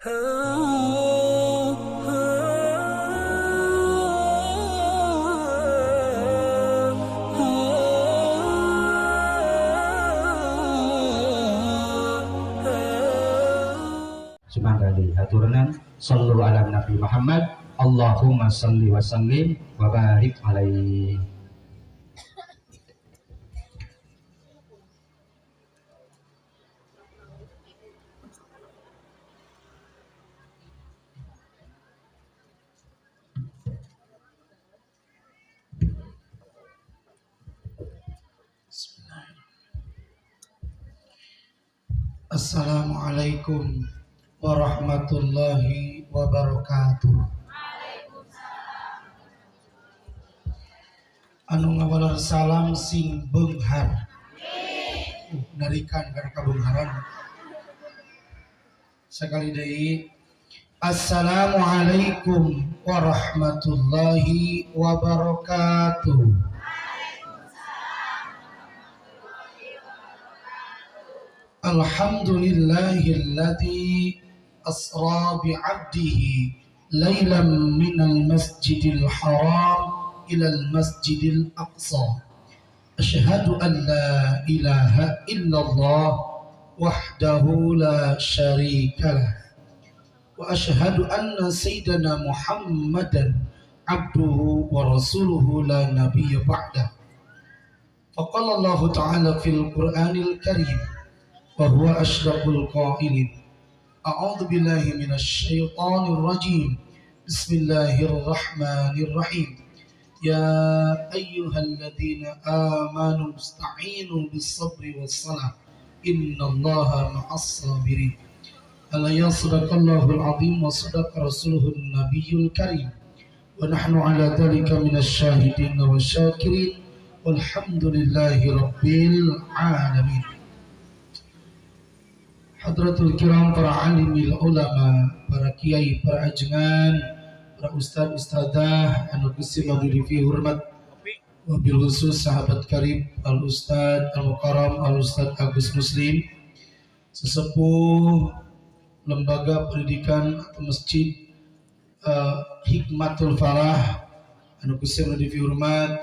Kali aturan sallu ala Nabi Muhammad, Allahumma salli wa sallim wa barik alaihi. Assalamualaikum warahmatullahi wabarakatuh. Anu ngawalar salam sing beunghar. Narikan kana kabeungharan. Sekali deui. Assalamualaikum warahmatullahi wabarakatuh. Alhamdulillahilladzi asra bi'abdihi laylan minal masjidil haram ilal masjidil aqsa. Asyhadu an la ilaha illallah wahdahu la syarikalah. Wa asyhadu anna sayyidana Muhammadan abduhu wa rasuluhu la nabiyya ba'dah. Faqala Allah ta'ala fil Qur'anil Karim wa huwa asydaqul qailin. A'udzu billahi minasy syaithanir rajim. Bismillahirrahmanirrahim. Ya ayyuhalladzina amanu ista'inu bis-sabri was-salah. Innallaha ma'as sabirin. Ala yasdaqallahul azim wa sadaqa rasuluhun nabiyyul karim. Wa nahnu ala dzalika minasy syahidin wasyakirin. Walhamdulillahi rabbil alamin. Hadratul kiram, para alimil ulama, para kiai, para ajengan, para ustaz ustadzah anu geus maghribi hormat, wabil khusus sahabat karib al ustad al mukarram al ustad Agus Muslim, sesepuh lembaga pendidikan atau masjid Hikmatul Falah anu geus maghribi hormat,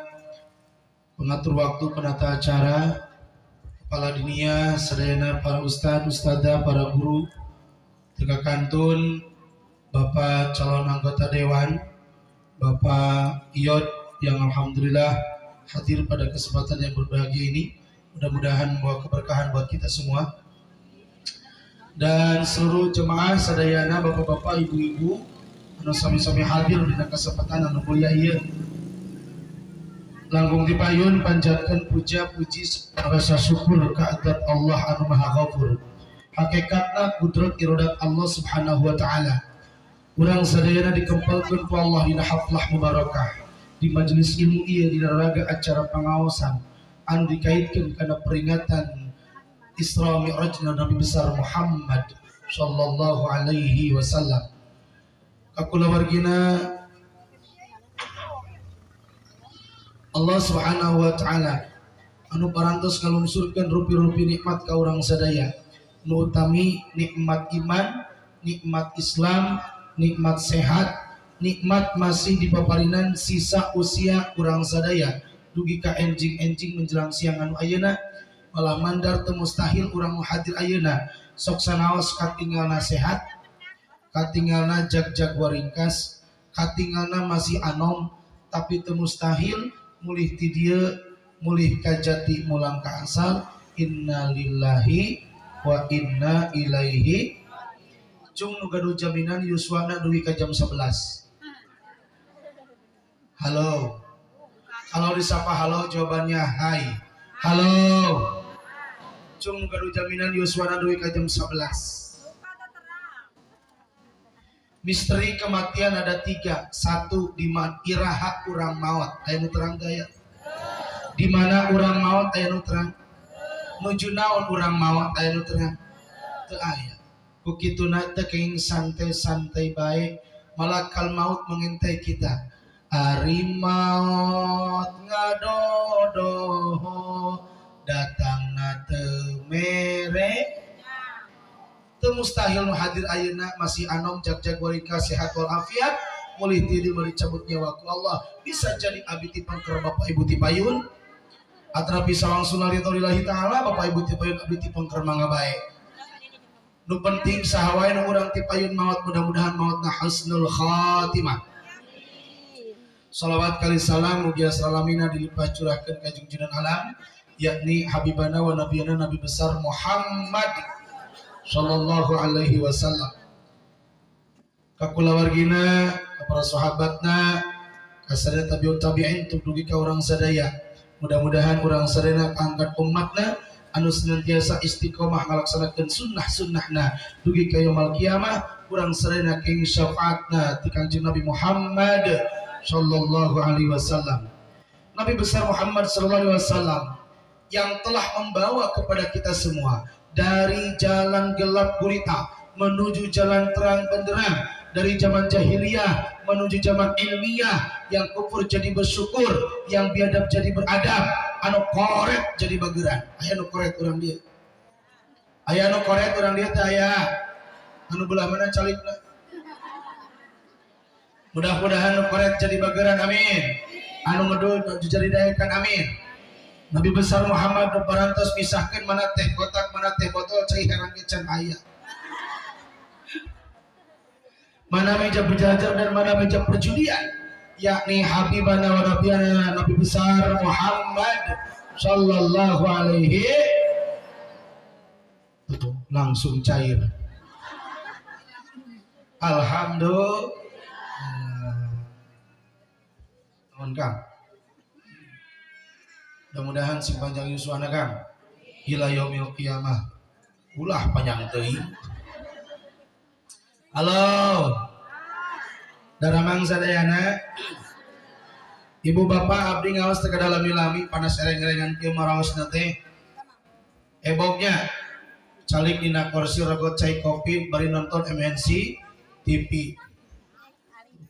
pengatur waktu, penata acara, kepala dinia, sadayana para ustad, ustadzah, para guru, teka kantun, Bapak calon anggota dewan, Bapak Iyod yang alhamdulillah hadir pada kesempatan yang berbahagia ini. Mudah-mudahan membawa keberkahan buat kita semua. Dan seluruh jemaah sadayana, bapak-bapak, ibu-ibu, anu sami-sami hadir di kesempatan anu mulia ieu. Langkung dipayun panjatkeun puja puji rasa syukur kehadirat Allah anu Maha Ghafur. Hakikatna kudrat iradat Allah Subhanahu wa taala. Urang sadayana dikempelkeun ku Allah dina haflah mubarakah di majelis ilmu ieu, dina raga acara pangaosan anu dikaitkeun kana peringatan Isra Mi'rajna Nabi besar Muhammad sallallahu alaihi wasallam. Kakulawargina Allah Subhanahu wa taala anu parantos ngalungsurkeun rupi-rupi nikmat ka urang sadaya, nu utami nikmat iman, nikmat Islam, nikmat sehat, nikmat masih dipaparinan sisa usia urang sadaya dugi ka enjing-enjing menjelang siang anu ayeuna, malah mandar teu mustahil urang nu hadir ayeuna sok sanaos katinggalna sehat, katinggalna jag-jag waringkas, katinggalna masih anom, tapi teu mustahil mulih ti dieu mulih ka jati mulang ka asal. Inna lillahi wa inna ilaihi. Cung nu gaduh jaminan yuswana duwi ka jam 11. Halo. Kalau disapa halo jawabannya hai. Halo. Cung nu gaduh jaminan yuswana duwi ka jam 11. Misteri kematian ada 3. 1, di mana iraha urang maut, aya nu terang daya. Di mana urang maut aya nu terang. Nuju naon urang maut aya nu terang. Teu aya. Ku kituna teh kenging santai-santai bae, malakal maut mengintai kita. Ari maut ngadodoho datangna teu mere. Teu mustahil nu hadir ayeuna masih anom jag-jag warika sehat walafiat mulih tiri meuli cabut nyawa ku Allah bisa jadi abdi ti pangker Bapak Ibu ti payun atrapi sawang sunalita lillahi taala Bapak Ibu ti payun abdi ti pangker mangga bae nu penting saha wae nu urang ti payun maot mudah-mudahan maotna husnul khatimah. Salawat kali salam mugia salamina dilimpah curahkeun ka junjungan alam yakni habibana wa nabiyana nabi besar Muhammad sallallahu alaihi wasallam ka kulawargina ka para sahabatna ka sadaya tabi'ut tabi'in tug dugi ka urang sadaya mudah-mudahan urang sadayana kaangkat umatna anu senantiasa istiqomah ngalaksanakeun sunnah-sunnahna dugi ka yaumul kiamah urang sadayana keng syafaatna ti Kangjeng Nabi Muhammad sallallahu alaihi wasallam. Nabi besar Muhammad sallallahu alaihi wasallam yang telah membawa kepada kita semua dari jalan gelap gulita menuju jalan terang benderang, dari zaman jahiliyah menuju zaman ilmiah, yang kufur jadi bersyukur, yang biadab jadi beradab, anu korek jadi bageran. Aya anu korek urang dia. Aya anu korek urang dia teh aya. Anu belah mana calikna? Mudah-mudahan anu korek jadi bageran amin. Anu ngedul jadi daekan amin. Nabi besar Muhammad parantos misahkeun mana teh kotak mana teh botol cai herang can aya. Mana meja berjajar dan mana meja perjudian, yakni habibana wa nabiyana Nabi besar Muhammad sallallahu alaihi langsung cair. Alhamdulillah. Kang, mudah-mudahan si panjang yuswana Kang ila yaumil qiyamah ulah panjang teuing. Halo daramang sadayana ibu bapak abdi ngaos teu kadalami-lami panas ereng-erengan kieu maraosna teh ebognya calik dina kursi rogot cai kopi bari nonton MNC TV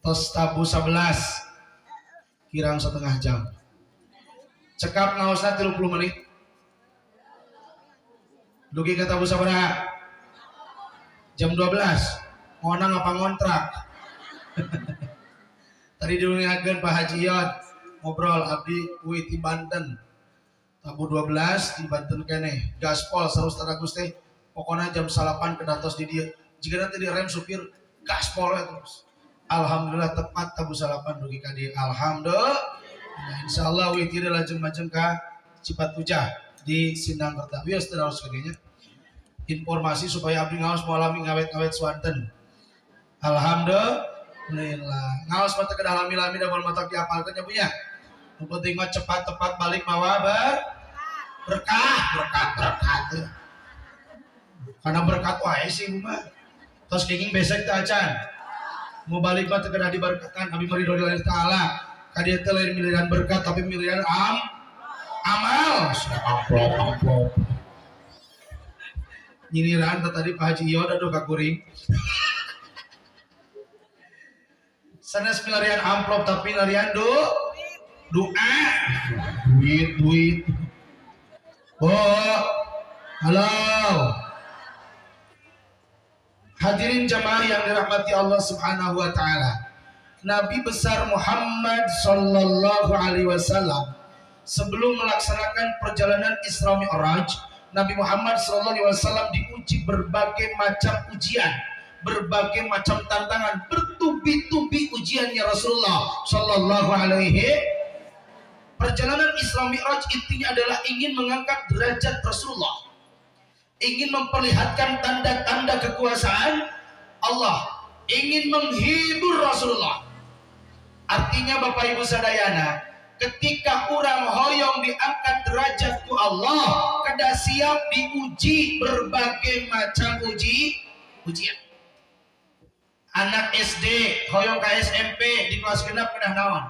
tos tabu 11 kirang setengah jam cekap ngaosna 30 menit dugi ka tabu sabaraha jam 12 ngona ngapa ngontrak tadi diunyakeun Pak Haji Yod ngobrol abdi kuwi ti Banten tabu 12 di Banten keneh gaspol sarua taragus teh pokona jam 8 kedatos di dieu jika nanti direm supir gaspol terus. Alhamdulillah tepat tabu 8 dugi ka dieu. Alhamdulillah. Insyaallah we teu lajeng-lajeng ka Cipatujah di Sindang Kertawios terus kagenya. Informasi supaya abdi ngaos moalami ngawet-ngawet swanten. Alhamdulillah. Ngaos mata ke dalami-lami da moal mata diapalkeun nya punya. Nu penting mah cepat tepat balik mawa berkah. Karena berkat wae sih mah. Tos kenging besek teh acan. Mau balik mah teu kedah diberkatkan abi mari lillahi taala. Ka dieu teh lain miliaran berkat tapi miliaran amal. Amplop. Nyiniran tadi Pak Haji Yod aduh kakuring. Sanes milarian amplop tapi larian doa. Duit. Oh. Halo. Hadirin jamaah yang dirahmati Allah Subhanahu wa taala. Nabi besar Muhammad sallallahu alaihi wasallam sebelum melaksanakan perjalanan Isra Mi'raj, Nabi Muhammad sallallahu alaihi wasallam diuji berbagai macam ujian, berbagai macam tantangan, bertubi-tubi ujiannya Rasulullah sallallahu alaihi. Perjalanan Isra Mi'raj intinya adalah ingin mengangkat derajat Rasulullah, ingin memperlihatkan tanda-tanda kekuasaan Allah, ingin menghibur Rasulullah. Artinya Bapak Ibu sadayana, ketika orang hoyong diangkat derajat ku Allah, kada siap diuji berbagai macam ujian. Anak SD hoyong ke SMP di kelas genap kedah naon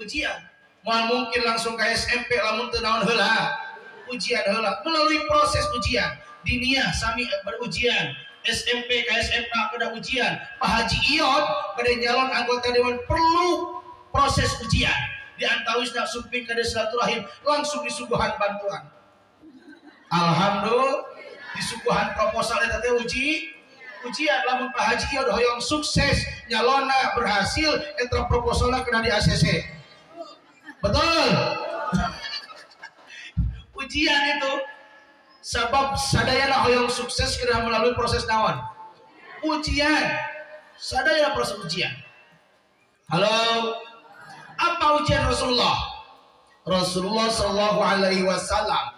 ujian. Moal mungkin langsung ke SMP lamun teu naon heula ujian heula. Melalui proses ujian diniyah sami berujian, SMP ke SMA kedah ujian, Pak Haji Iyod kedah nyalon anggota dewan perlu proses ujian. Di antawisna sumping kada silaturahim langsung disuguhan bantuan. Alhamdulillah. di suguhan proposal eta teh ujian lamun Pak Haji ieu hoyong sukses nyalona berhasil eta proposalna kena di ACC. Betul. Ujian itu sebab sadayana hoyong sukses kena melalui proses naon? Ujian. Sadayana proses ujian. Halo. Apa ujian Rasulullah? Rasulullah Shallallahu Alaihi Wasallam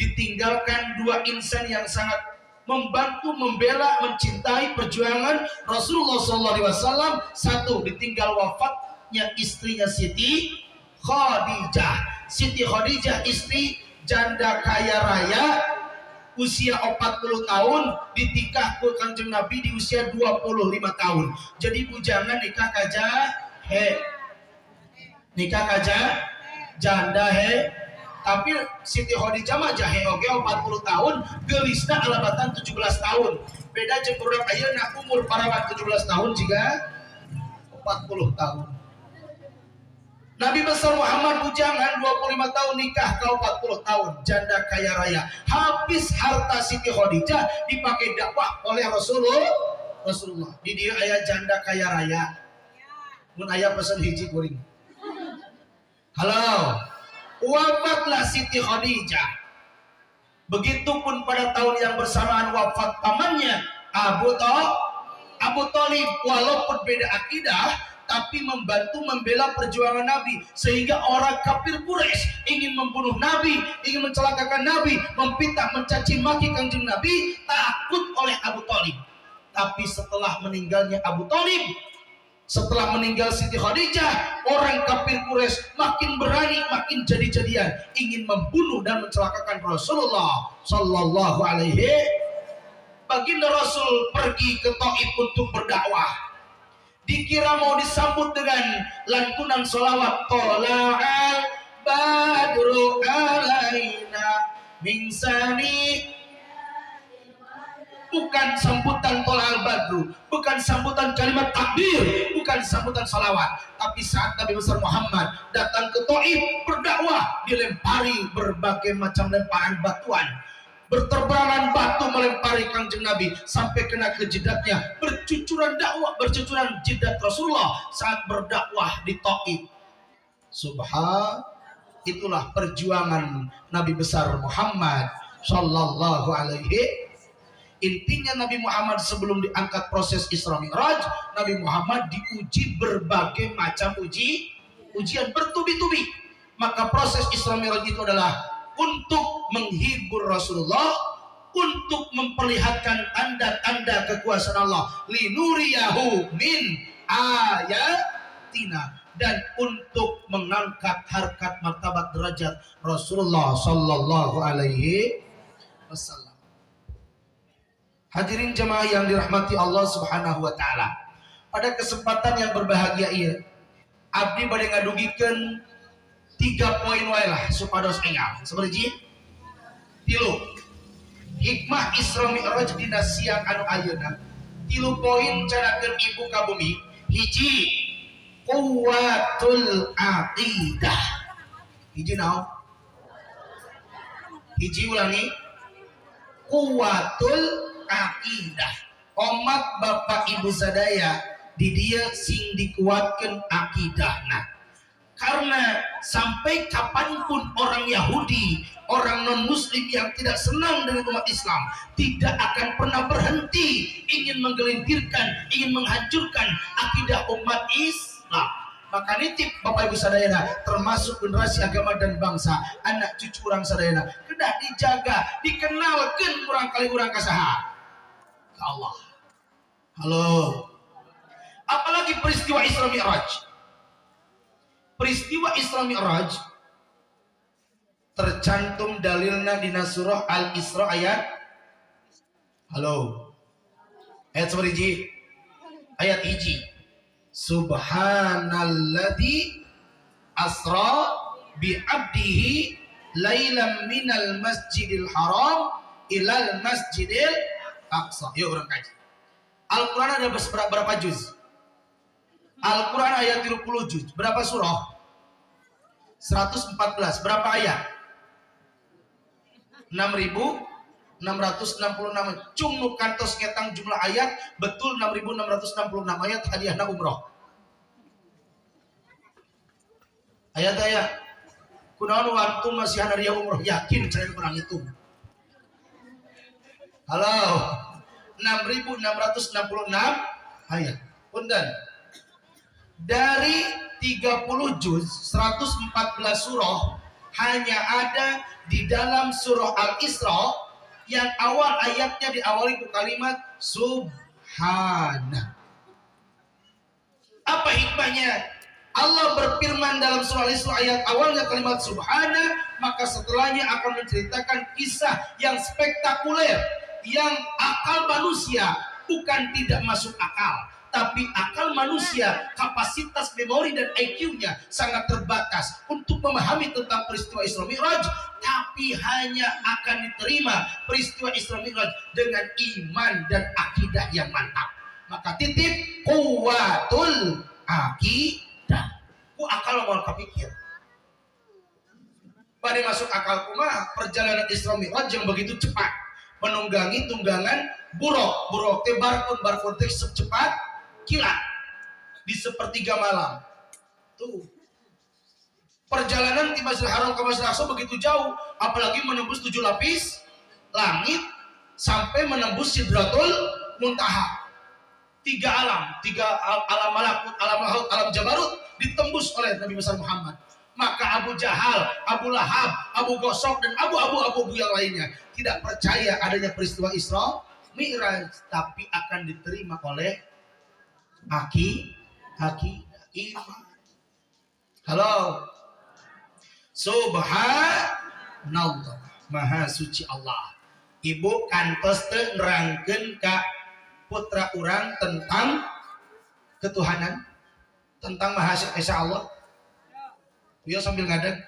ditinggalkan dua insan yang sangat membantu, membela, mencintai perjuangan Rasulullah Shallallahu Alaihi Wasallam. Satu, ditinggal wafatnya istrinya Siti Khadijah. Siti Khadijah istri janda kaya raya, usia 40 tahun, ditikah ku Kanjeng Nabi di usia 25 tahun. Jadi bujangan nikah kaja nikah kaja janda tapi Siti Khadijah mah jahe oge 40 tahun, geulisna alabatan 17 tahun. Beda jeung urang ayeuna umur parawan 17 tahun jika 40 tahun. Nabi besar Muhammad bujangan 25 tahun nikah ke 40 tahun, janda kaya raya. Habis harta Siti Khadijah dipakai dakwah oleh Rasulullah. Di dia aya janda kaya raya. Mun aya pesen hiji kuring. Halo. Wafatlah Siti Khadijah. Begitupun pada tahun yang bersamaan wafat pamannya Abu Thalib, walaupun beda akidah tapi membantu membela perjuangan Nabi, sehingga orang kafir Quraisy ingin membunuh Nabi, ingin mencelakakan Nabi, memfitnah, mencaci maki Kanjeng Nabi, takut oleh Abu Thalib. Tapi setelah meninggalnya Abu Thalib, setelah meninggal Siti Khadijah, orang kafir Quraisy makin berani, makin jadi-jadian ingin membunuh dan mencelakakan Rasulullah Sallallahu Alaihi. Baginda Rasul pergi ke Taif untuk berdakwah. Dikira mau disambut dengan lantunan sholawat, Tola'al badru alaina min sani. Bukan sambutan Tola'al badru, bukan sambutan kalimat takbir, bukan sambutan salawat. Tapi saat Nabi besar Muhammad datang ke Taif berdakwah, dilempari berbagai macam lemparan batuan, berterbangan batu melempari Kanjeng Nabi sampai kena ke jidatnya, bercucuran dakwah, bercucuran jidat Rasulullah saat berdakwah di Taif. Itulah perjuangan Nabi besar Muhammad Sallallahu Alaihi. Intinya Nabi Muhammad sebelum diangkat proses Isra Mi'raj, Nabi Muhammad diuji berbagai macam ujian bertubi-tubi. Maka proses Isra Mi'raj itu adalah untuk menghibur Rasulullah, untuk memperlihatkan tanda-tanda kekuasaan Allah, linuriyahu min ayatina, dan untuk mengangkat harkat martabat derajat Rasulullah Sallallahu Alaihi Wasallam. Hadirin jemaah yang dirahmati Allah Subhanahu wa taala. Pada kesempatan yang berbahagia ieu, abdi bade ngadugikeun 3 poin wae lah supados engal. Sabariji? 3. Hikmah Isra Mi'raj dina siang anu ayeuna. 3 poin carakeun ibu ka bumi. Hiji, quwwatul aqidah. Hiji naon? Hiji ulangi. Quwwatul aqidah. Omat bapak ibu sadaya di dia sing dikuatkan akidahna. Karena sampai kapanpun orang Yahudi, orang non-Muslim yang tidak senang dengan umat Islam tidak akan pernah berhenti ingin menggelintirkan, ingin menghancurkan akidah umat Islam. Maka nitip bapak ibu sadayana, termasuk generasi agama dan bangsa, anak cucu orang sadayana, kedah dijaga, dikenalkan kurang kali kurang kasaha ke Allah. Halo. Apalagi peristiwa Isra Mi'raj. Peristiwa Isra Mi'raj tercantum dalilna dina surah Al-Isra ayat ayat seberiji, ayat hiji. Subhanalladzi asra bi'abdihi lailam minal masjidil haram ilal masjidil aqsa. Yuk orang kaji. Al-Quran ada berapa juz? Al-Quran ayat 30 juz. Berapa surah? 114. Berapa ayat? 6.600. 666 cung nu kantos ngetang jumlah ayat betul 6666 ayat hadiahna umroh. Ayat-ayat kunaon waktu masih hadiah umroh yakin saya kurang itu. Halo 6666 ayat. Punten. Dari 30 juz 114 surah hanya ada di dalam surah Al-Isra yang awal ayatnya diawali ku kalimat subhana. Apa hikmahnya? Allah berfirman dalam surah Al-Isra ayat awalnya kalimat subhana, maka setelahnya akan menceritakan kisah yang spektakuler yang akal manusia bukan tidak masuk akal, tapi akal manusia, kapasitas memori dan IQ-nya sangat terbatas untuk memahami tentang peristiwa Isra Mi'raj, tapi hanya akan diterima peristiwa Isra Mi'raj dengan iman dan akidah yang mantap. Maka titip kuwatul akidah. Ku akal mau kepikir. Pada masuk akal kumah perjalanan Isra Mi'raj yang begitu cepat menunggangi tunggangan buruk teh barkun teh secepat kilat di sepertiga malam. Tuh. Perjalanan di Masjidil Haram ke Masjidil Aqsa begitu jauh, apalagi menembus 7 lapis langit sampai menembus Sidratul Muntaha. 3 alam, 3 alam malakut, alam laut, alam jabarut ditembus oleh Nabi besar Muhammad. Maka Abu Jahal, Abu Lahab, Abu Gosok dan Abu yang lainnya tidak percaya adanya peristiwa Isra Mi'raj, tapi akan diterima oleh iman. Halo. Subhanallah, maha suci Allah. Ibu kantos teu nerangkeun ka putra urang tentang ketuhanan, tentang maha esa Allah. Dia sambil ngadeg.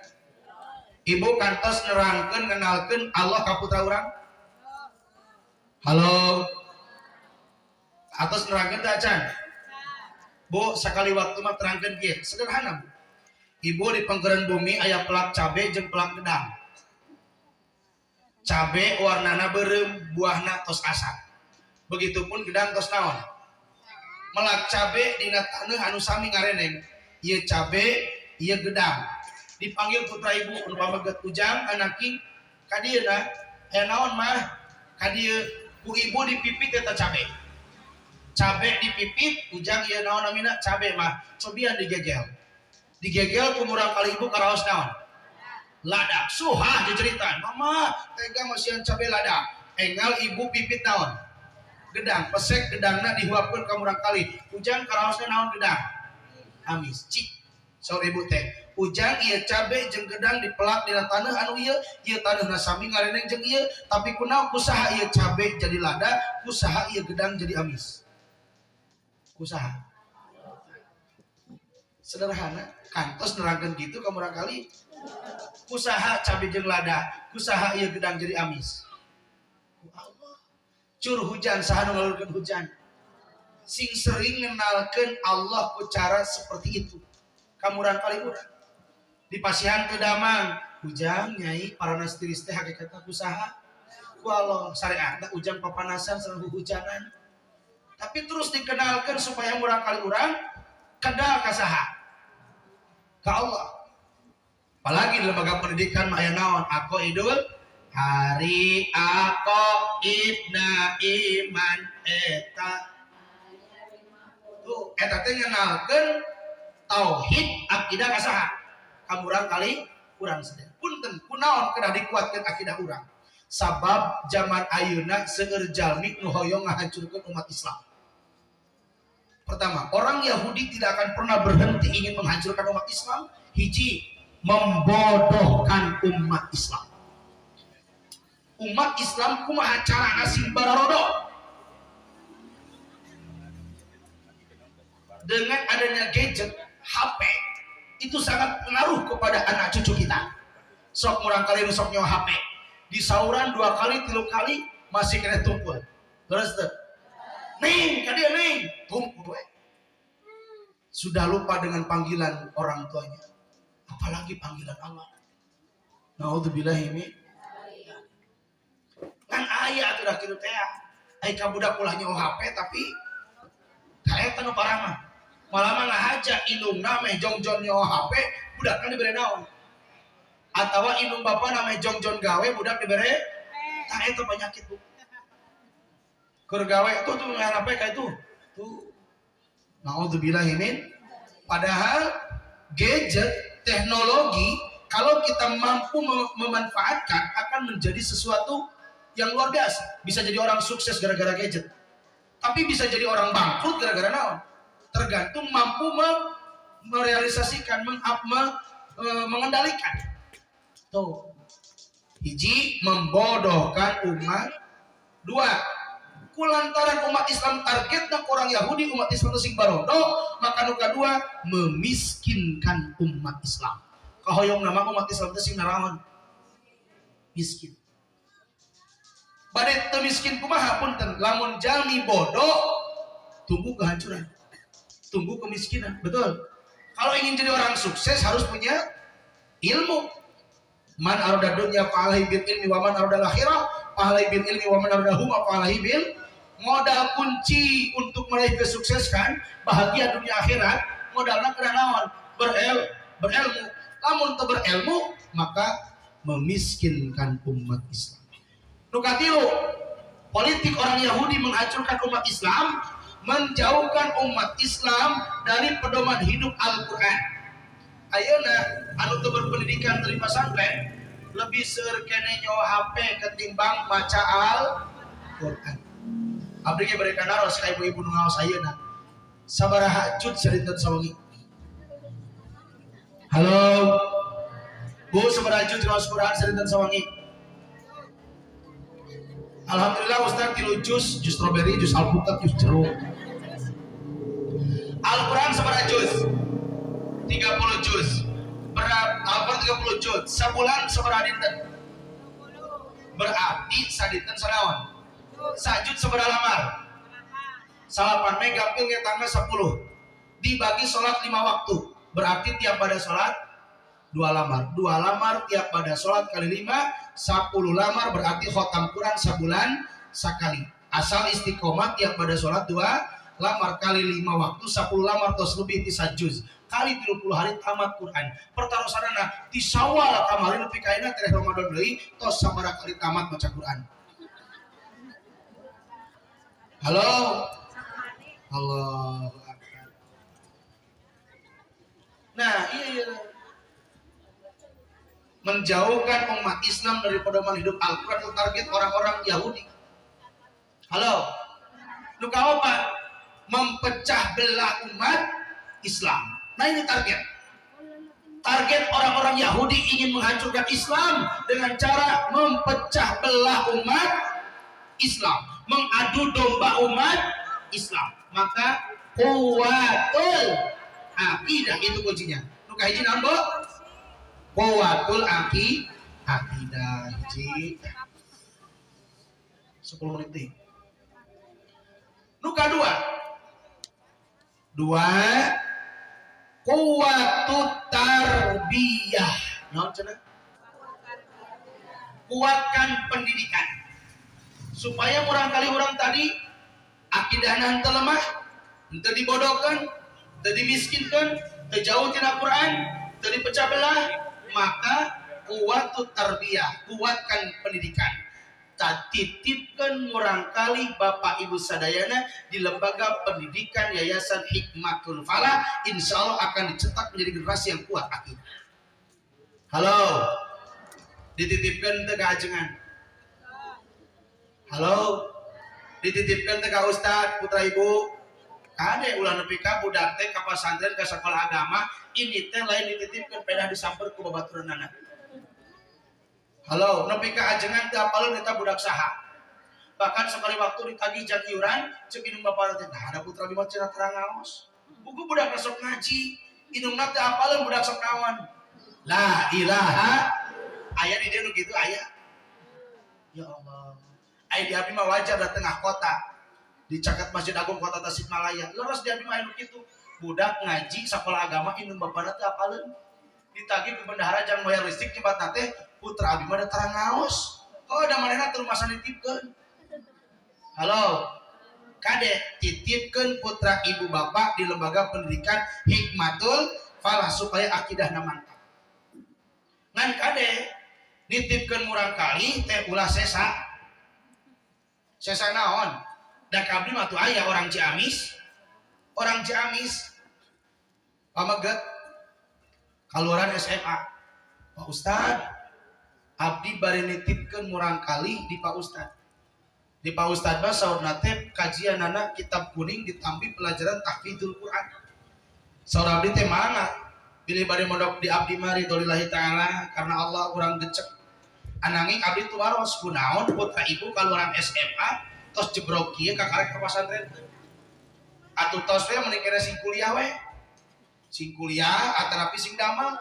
Ibu kantos nerangkeun ngenalkeun Allah ka putra urang. Halo. Atos nerangkeun teh acan. Bu, sekali waktu mah terangkeun kieu. Sederhana, Bu. Ibu di penggeran bumi aya pelak cabe jeung pelak gedang. Cabe warnana beureum, buahna tos asam. Begitupun gedang tos naon? Melak cabe dina taneuh anu sami ngareneng. Ieu cabe, ieu gedang. Dipanggil putra ibu umpama geut ujang anaki ka dieuna aya naon mah? Ka dieu ku ibu dipipit eta cabe. Cabe dipipit, ujang ieu naon namina? Cabe mah cobian digegel. Digegel kumurang kali ibu karaos naon? Lada. Suhah diceritaan, mama tega masihan cabe lada. Enggal ibu pipit naon? Gedang. Pesek gedangna dihuapkeun ka murang kali. Ujang karaosna naon gedang? Amis. Cik. Saur ibu teh. Ujang ieu cabe jeung gedang dipelak dina taneuh anu ieu taneuhna sami ngareneng jeung ieu, tapi kunaon kusaha ieu cabe jadi lada, kusaha ieu gedang jadi amis? Kusaha? Sederhana, kantos nerangkeun kitu ka murang kali. Kusaha cabe jeung lada, kusaha ieu gedang jadi amis? Ku Allah. Cur hujan saha nu ngalurkeun hujan? Sing sering ngenalkeun Allah ku cara seperti itu. Kamurang kali urang. Di pasihan teu damang, ujang nyai parana stiris teh hakikatna kusaha? Ku Allah, syariatna ujang papanasan sareng hujanan. Tapi terus dikenalkeun supaya murang kali urang kedal ka saha? Ka Allah. Apalagi di lembaga pendidikan mah aya naon? Aqaidul hari aqaidna iman eta. Tuh, eta teh ngenalkeun tauhid akidah ka saha? Kamurang kali urang sadaya. Punten kunaon kedah dikuatkeun akidah urang? Sabab zaman ayeuna seueur jalmi nu hoyong ngahancurkeun umat Islam. Pertama, orang Yahudi tidak akan pernah berhenti ingin menghancurkan umat Islam. Hiji, membodohkan umat Islam. Umat Islam kumaha carana sing bararodo. Dengan adanya gadget, HP, itu sangat pengaruh kepada anak cucu kita. Sok murang kali sok nyawa HP. Di sauran 2 kali 3 kali masih kena tumpul. Terus tuh. Ning, kadia ning, tumpul we. Sudah lupa dengan panggilan orang tuanya. Apalagi panggilan Allah. Naudzubillahi min. Kan aya atuh dah kitu teh. Ai ka budak ulah nyawa HP tapi ka eta nu parah mah. Malah mah ngahaja indungna meh jongjon nyawa HP, budakna dibere naon? Atawa indung bapa namanya jongjon gawe budak dibere tah eta penyakit Bu. Keur gawe tuh ngaran HP ka itu. Tuh. Naudzubillah min. Padahal gadget, teknologi kalau kita mampu memanfaatkan akan menjadi sesuatu yang luar biasa. Bisa jadi orang sukses gara-gara gadget. Tapi bisa jadi orang bangkrut gara-gara naon? Tergantung mampu merealisasikan, mengendalikan. Tuh. Hiji, membodohkan umat. Dua, kulantaran umat Islam targetnya orang Yahudi, umat Islam sing barodo, maka nu kadua memiskinkan umat Islam. Kahoyong nama umat Islam teh sing naraon? Miskin. Bade teu miskin kumaha punten, lamun jalmi bodoh tunggu kehancuran. Tunggu kemiskinan, betul. Kalau ingin jadi orang sukses harus punya ilmu. Man arada dunya fa'alaihi bil ilmi wa man arada akhirah fa'alaihi bil ilmi wa man arada huma fa'alaihi bil. Modal kunci untuk meraih kesuksesan bahagia dunia akhirat modalna kana naon? Berilmu. Lamun teu berilmu maka memiskinkan umat Islam. Nu katilu, politik orang Yahudi menghancurkan umat Islam, menjauhkan umat Islam dari pedoman hidup Al-Qur'an. Ayeuna anu teu berpendidikan dari pesantren lebih seueur keneh nyawa HP ketimbang maca Al-Qur'an. Abdi ge bari kanaros ka ibu-ibu nu ngaos ayeuna. Sabaraha jud sarinten sawangi? Halo. Bu, sabaraha jud ngaos Qur'an sarinten sawangi? Alhamdulillah Ustaz tilu jus strawberry, jus alpukat, jus jeruk. Al-Qur'an sabaraha juz? 30 juz. Al-Qur'an 30 juz. Sabulan sabaraha dinten? Berarti sadinten sanaon? Sajud sabaraha lamar? Salapan me gampil ge tanggal 10. Dibagi salat 5 waktu. Berarti tiap pada salat 2 lamar. 2 lamar tiap pada salat kali 5, 10 lamar berarti khotam Quran sabulan sakali. Asal istiqomah tiap pada salat 2 lamar kali 5 waktu 10 lamar tos lebih ti sajuz. Kali 30 hari tamat Quran. Pertarosanana ti Syawal kamari nepi ka ayeuna teh Ramadan deui tos sabaraha kali tamat maca Quran. Halo. Allahu Akbar. Nah, iya. Menjauhkan umat Islam dari pedoman hidup Al-Quran itu target orang-orang Yahudi. Halo. Nu kaopat mempecah belah umat Islam. Nah ini target. Target orang-orang Yahudi ingin menghancurkan Islam dengan cara mempecah belah umat Islam, mengadu domba umat Islam. Maka kuwatul akidah itu kuncinya. Nu kahiji naon, Bu? Kuwatul akidah hiji. 10 menit deui. Nu kadua. Kuwatut tarbiyah. Naon cenah? Kuatkan pendidikan. Supaya barangkali orang tadi akidahna henteu lemah, henteu dibodohkan, henteu dimiskinkan, henteu jauh tina Quran, henteu dipecah belah, maka kuwatut tarbiyah, kuatkan pendidikan. Tatitipkan murangkali Bapak Ibu sadayana di lembaga pendidikan Yayasan Hikmatul Falah, insya Allah akan dicetak menjadi generasi yang kuat akidah. Halo, dititipkan teu ka ajengan. Halo, dititipkan teh ka Ustad putra ibu. Kade ulah nepi ka budak teh ka pasantren ka sekolah agama, ini teh lain dititipkan pedah disamper ku babaturanana. Halo, nepi ka ajengan teh apaleun eta budak saha. Bahkan sekali waktu ditagih jang iuran, ceuk indung bapa teh ada putra bima cenah terang ngaos. Buku budak sok ngaji, indungna teh apaleun budak sok naon. La ilaha aya di dieu nu kitu aya. Ya Allah. Aya di abdi mah wajar da tengah kota. Di caket Masjid Agung Kota Tasikmalaya. Leres di abdi mah anu kitu. Budak ngaji sakola agama indung bapana teh apaleun. Ditagih ku bendahara jang bayar listrik nyebatna teh putra abdi mah da tarang ngaos. Oh da manehna teu rumasa nitipkeun. Halo. Kade titipkeun putra ibu bapak di lembaga pendidikan Hikmatul Falah supaya akidahna mantap. Ngan kade nitipkeun murang kali teh ulah sesa. Sesa naon? Da kabdi mah tuh aya orang Ciamis. Orang Ciamis pameget kaluaran SMA. Pak Ustad, abdi bari nitipkeun murang kali di Pak Ustad. Di Pak Ustad mah saur nate kajian anak kitab kuning ditampi pelajaran tahfidzul Quran. Saur abdi teh mangga pilih bari mondok di abdi mari dolillahi taala karena Allah urang gecek. Ananging abdi tu waros kunaon putra ibu kaluaran SMA tos jebrok kieu ka karek ka pasantren. Atuh tos we meuni kena sing kuliah we. Sing kuliah atarapi sing damang.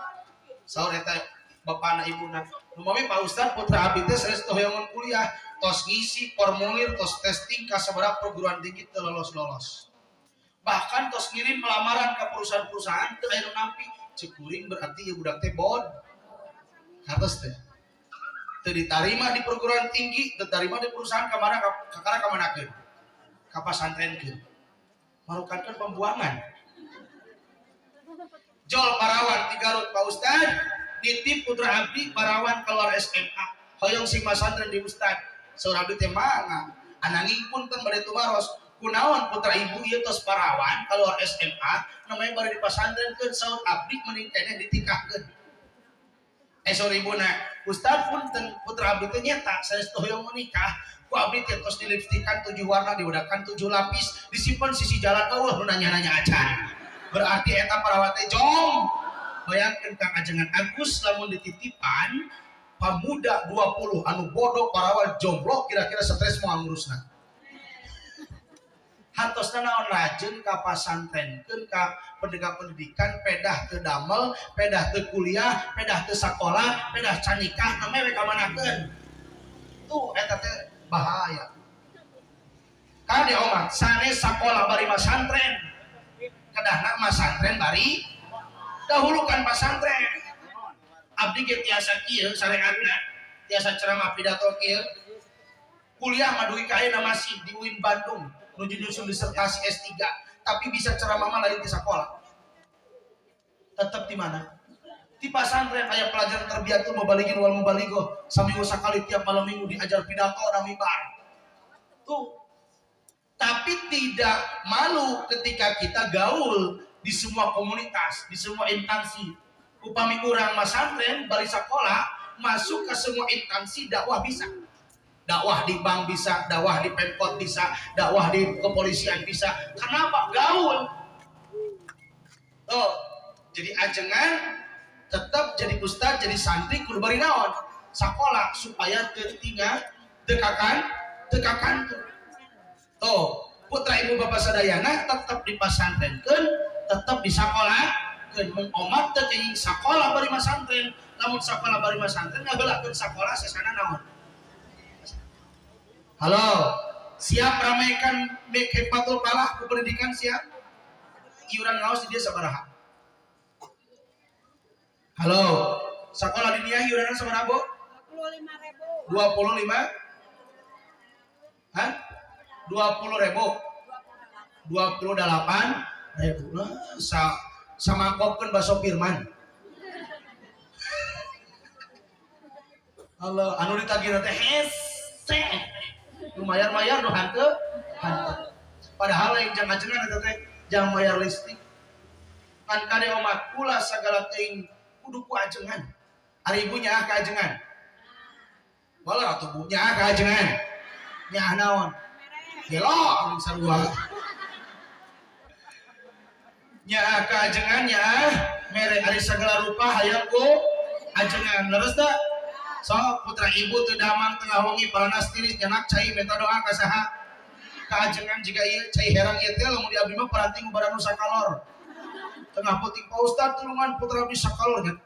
Saur eta bapana ibuna. Nu mami Pak Ustad putra abdi teh sanes hoyongan kuliah. Tos ngisi formulir, tos testing ka sabaraha perguruan tinggi teu lolos-lolos. Bahkan tos ngirim lamaran ke perusahaan-perusahaan teu aya nu nampi. Cekuring berarti ieu budak teh bod. Hartos teh. Teu ditarima di perguruan tinggi, teu ditarima di perusahaan ka mana ka manakeun? Ka pasantrenkeun. Marukankeun pembuangan. Jol Parawan di Garut Pak Ustad, nitip putra abdi Parawan keluar SMA. Hoyong sing pasantren di Ustad. Saur abdi teh mangga. Ananging pun kan bade tumaros, kunaon putra ibu ieu tos Parawan keluar SMA, namanya bade dipasantrenkeun saur abdi mending keneh ditikahkeun. Saur ibuna, Ustad punten putra abdi teh nyata sanes hoyong menikah, ku abdi teh tos dilipstikan 7 warna, diudakan 7 lapis, disimpen sisi jalan eueuh nu nanya-nanya acan. Berarti eta Parawan teh jong. Bayangkeun Kang Ajengan Agus lamun dititipan pamuda 20 anu bodoh Parawan jomblo kira-kira stres mau ngurusna. Hantosna naon rajin ka pasantrenkeun ka pendidikan pedah teu damel, pedah teu kuliah, pedah teu sakola, pedah can nikah namanya we ka manakeun. Tuh eta teh bahaya. Kade omat sanes sakola bari masantren. Kadahna masantren bari dahulukan pasantren. Abdi ge tiasa kieu sareatna, tiasa ceramah pidato kieu. Kuliah madugi ka ayeuna masih di UIN Bandung, nuju nyusun disertasi S3, tapi bisa ceramah mah lain di sekolah. Tetep di mana? Di pasantren aya pelajaran terbiatul mubalighin wal mubalighah, saminggu sakali tiap malam minggu diajar pidato na mimbar. Tuh. Tapi tidak malu ketika kita gaul di semua komunitas, di semua instansi. Upami urang masantren bari sekolah masuk ke semua instansi dakwah bisa. Dakwah di bank bisa, dakwah di Pemkot bisa, dakwah di kepolisian bisa. Kenapa? Gaul. Oh, jadi ajengan tetap jadi ustad, jadi santri kudu bari naon? Sekolah supaya tertinggal dekakan tuh. Tuh, putra ibu bapak sadayana tetap di pasantrenkeun, tetap di sekolah. Mengomat teh teuing sakola bari masantren, lamun sakola bari masantren ngabeulakeun sakola sesana naon? Halo, siap ramaikan Hikmatul Falah ku pendidikan siap? Iuran ngaos di dia sabaraha? Halo, sakola di dia iuranna sabaraha, Bu? 25.000. 25? Hah? 20.000. 28.000. Nah, sama kopkeun baso Firman. Allah, anu ditagih teh hese. Lumayan nu hanteu. Padahal lain jang ajengan eta teh jang bayar listrik. Kan kade omat kula sagala teuing kudu ku ajengan. Ari ibunya ka ajengan. Wala atuh bu nya ka ajengan. Nya naon? Gelo anu sarua. Nya ka ajengan nya mere ari sagala rupa hayang ku ajengan. Leres teh? Sok putra ibu teu damang tengah wengi paranas tiris nyanak cai minta doa ka saha? Ka ajengan jiga ieu cai herang ieu teh lamun di abdi mah paranting ubara nu sakalor. Tengah peuting Pak Ustad tulungan putra abdi sakalor nya.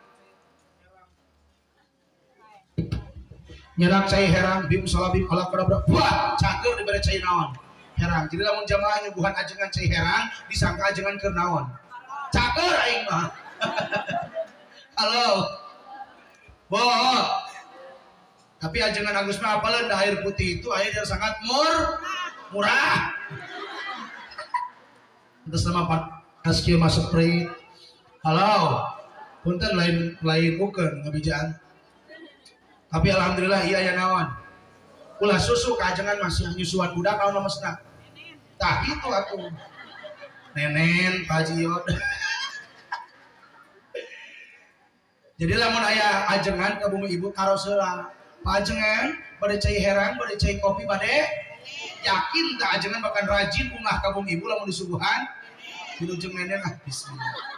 Nyanak cai herang bim salabim ala kadabra. Wah, cager dibere cai naon? Herang. Jadi lamun jamaah nyuguhan ajengan cai herang disangka ajengan keur naon? Cager aing mah. Halo. Bo. Tapi ajengan Agus mah apalan air putih itu air yang sangat murah. Terus nama panas kieu mah spray. Halo. Punten lain bukan ngabijaan. Tapi alhamdulillah iya ya naon. Ulah susu kajengan masih nyusuan budak kalau mesna. Tah gitu atuh. Nenen pajiot. Jadi lamun aya ajengan ka bumi ibu karos heula. Pajengan bade cai herang, bade cai kopi bade yakin tak ajengan bakal rajin ungah ka bumi ibu lamun disuguhan. Dilujeng nenen ah bismillah.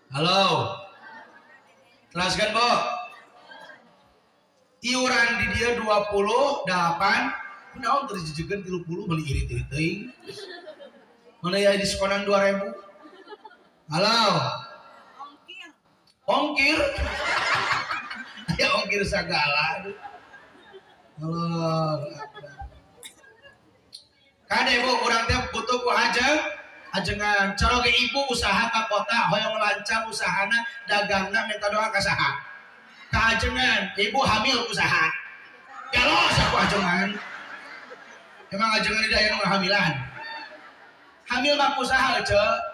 Halo. Teruskan, Bo. Iuran di dia 28, kunaon teu dijejegeun 30 beli irit-irit teuing. Mana ya diskonan 2000. Halo. Ongkir. Ya ongkir sagala. Allah. Kade Bu, urang teh butuh ku ajengan cara ge ibu usaha ka kota hoyong lancar usahana dagangna minta doa ka saha ka ajengan ibu hamil usaha galos aku ajengan emang ajengan di daya nu hamilan hamil mah usaha aja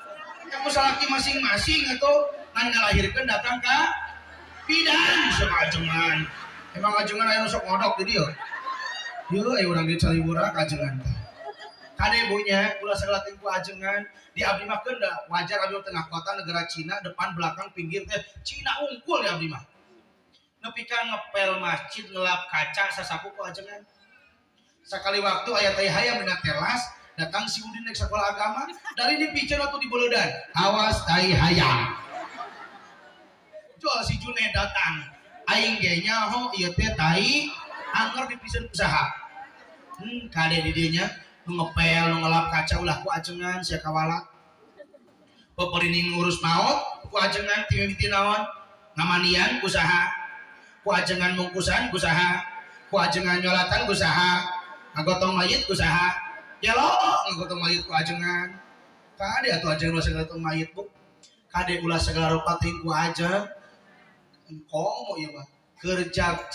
kamu salaki masing-masing atau ngan ngalahirkeun datang ka bidan sama ajengan emang ajengan aya nu sok ngodok di dieu ieu aya urang di Caliwura ka ajengan kade ibunya ulah segala tingku ajengan di abdi mah keunda wajar abdi tengah kota negara Cina depan belakang pinggir teh Cina unggul ya abdi mah nepi ka ngepel masjid ngelap kaca sasapu ku ajengan sakali waktu aya teh hayam dina teras datang si Udin nek sekolah agama dari dipicen atuh di Beuledan awas tai hayam jual si Juned datang aing ge nyaho ieu teh tai anger dipikeun usaha kade di dieu nya nu ngepel nu ngelap kaca ulah ku ajengan sia kawala peperining ngurus maot ku ajengan ti mimiti naon ngamandian usaha ku ajengan mungkusan usaha ku ajengan nyolatan usaha ngagotong mayit usaha yelo ngagotong mayit ku ajengan kade atuh ajengan ulah segala mayit Bu kade ulah segala rupa ting ku aja komo ieu mah kerjag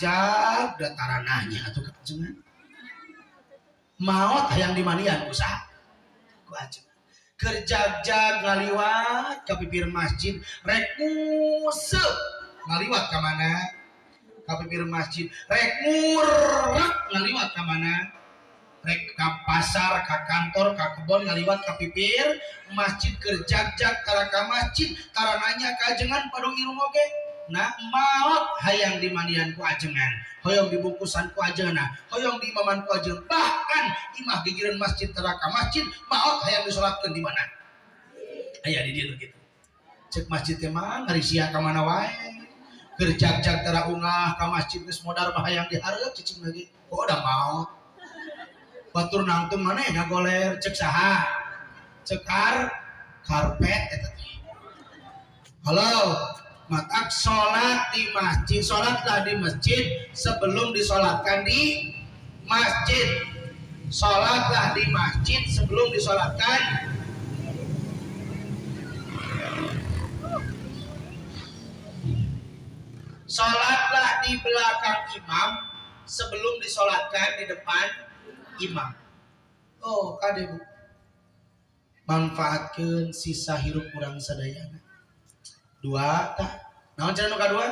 dataranahnya atuh ka ajengan maot hayang dimandian usaha ku aja kerja-jag ngaliwat ka pipir masjid rek museuh ngaliwat ka mana ka pipir masjid rek murek ngaliwat ka mana rek ka pasar ka kantor ka kebon ngaliwat ka pipir masjid kerja-jag tara ka masjid tara nanya ka ajengan padung irung oge nah maot hayang dimandian ku ajengan hoyong dibungkusan ku ajengan hoyong diimaman ku ajengan bahkan imah gigireun masjid teraka masjid maot hayang disolatkeun di mana aya di dieu gitu cek masjid teh mah ngari sia ka mana wae gerjag-jag tara ungah ka masjid geus modal mah hayang dihareup cicing lagi kok udah maot batur nangtung maneh ngagoler cek saha cekar karpet eta teh halo matak sholat di masjid sholatlah di masjid sebelum disolatkan di masjid sholatlah di masjid sebelum disolatkan sholatlah di belakang imam sebelum disolatkan di depan imam oh kade Bu manfaatkeun sisa hirup urang sadayana dua tah naon cenah nu kadua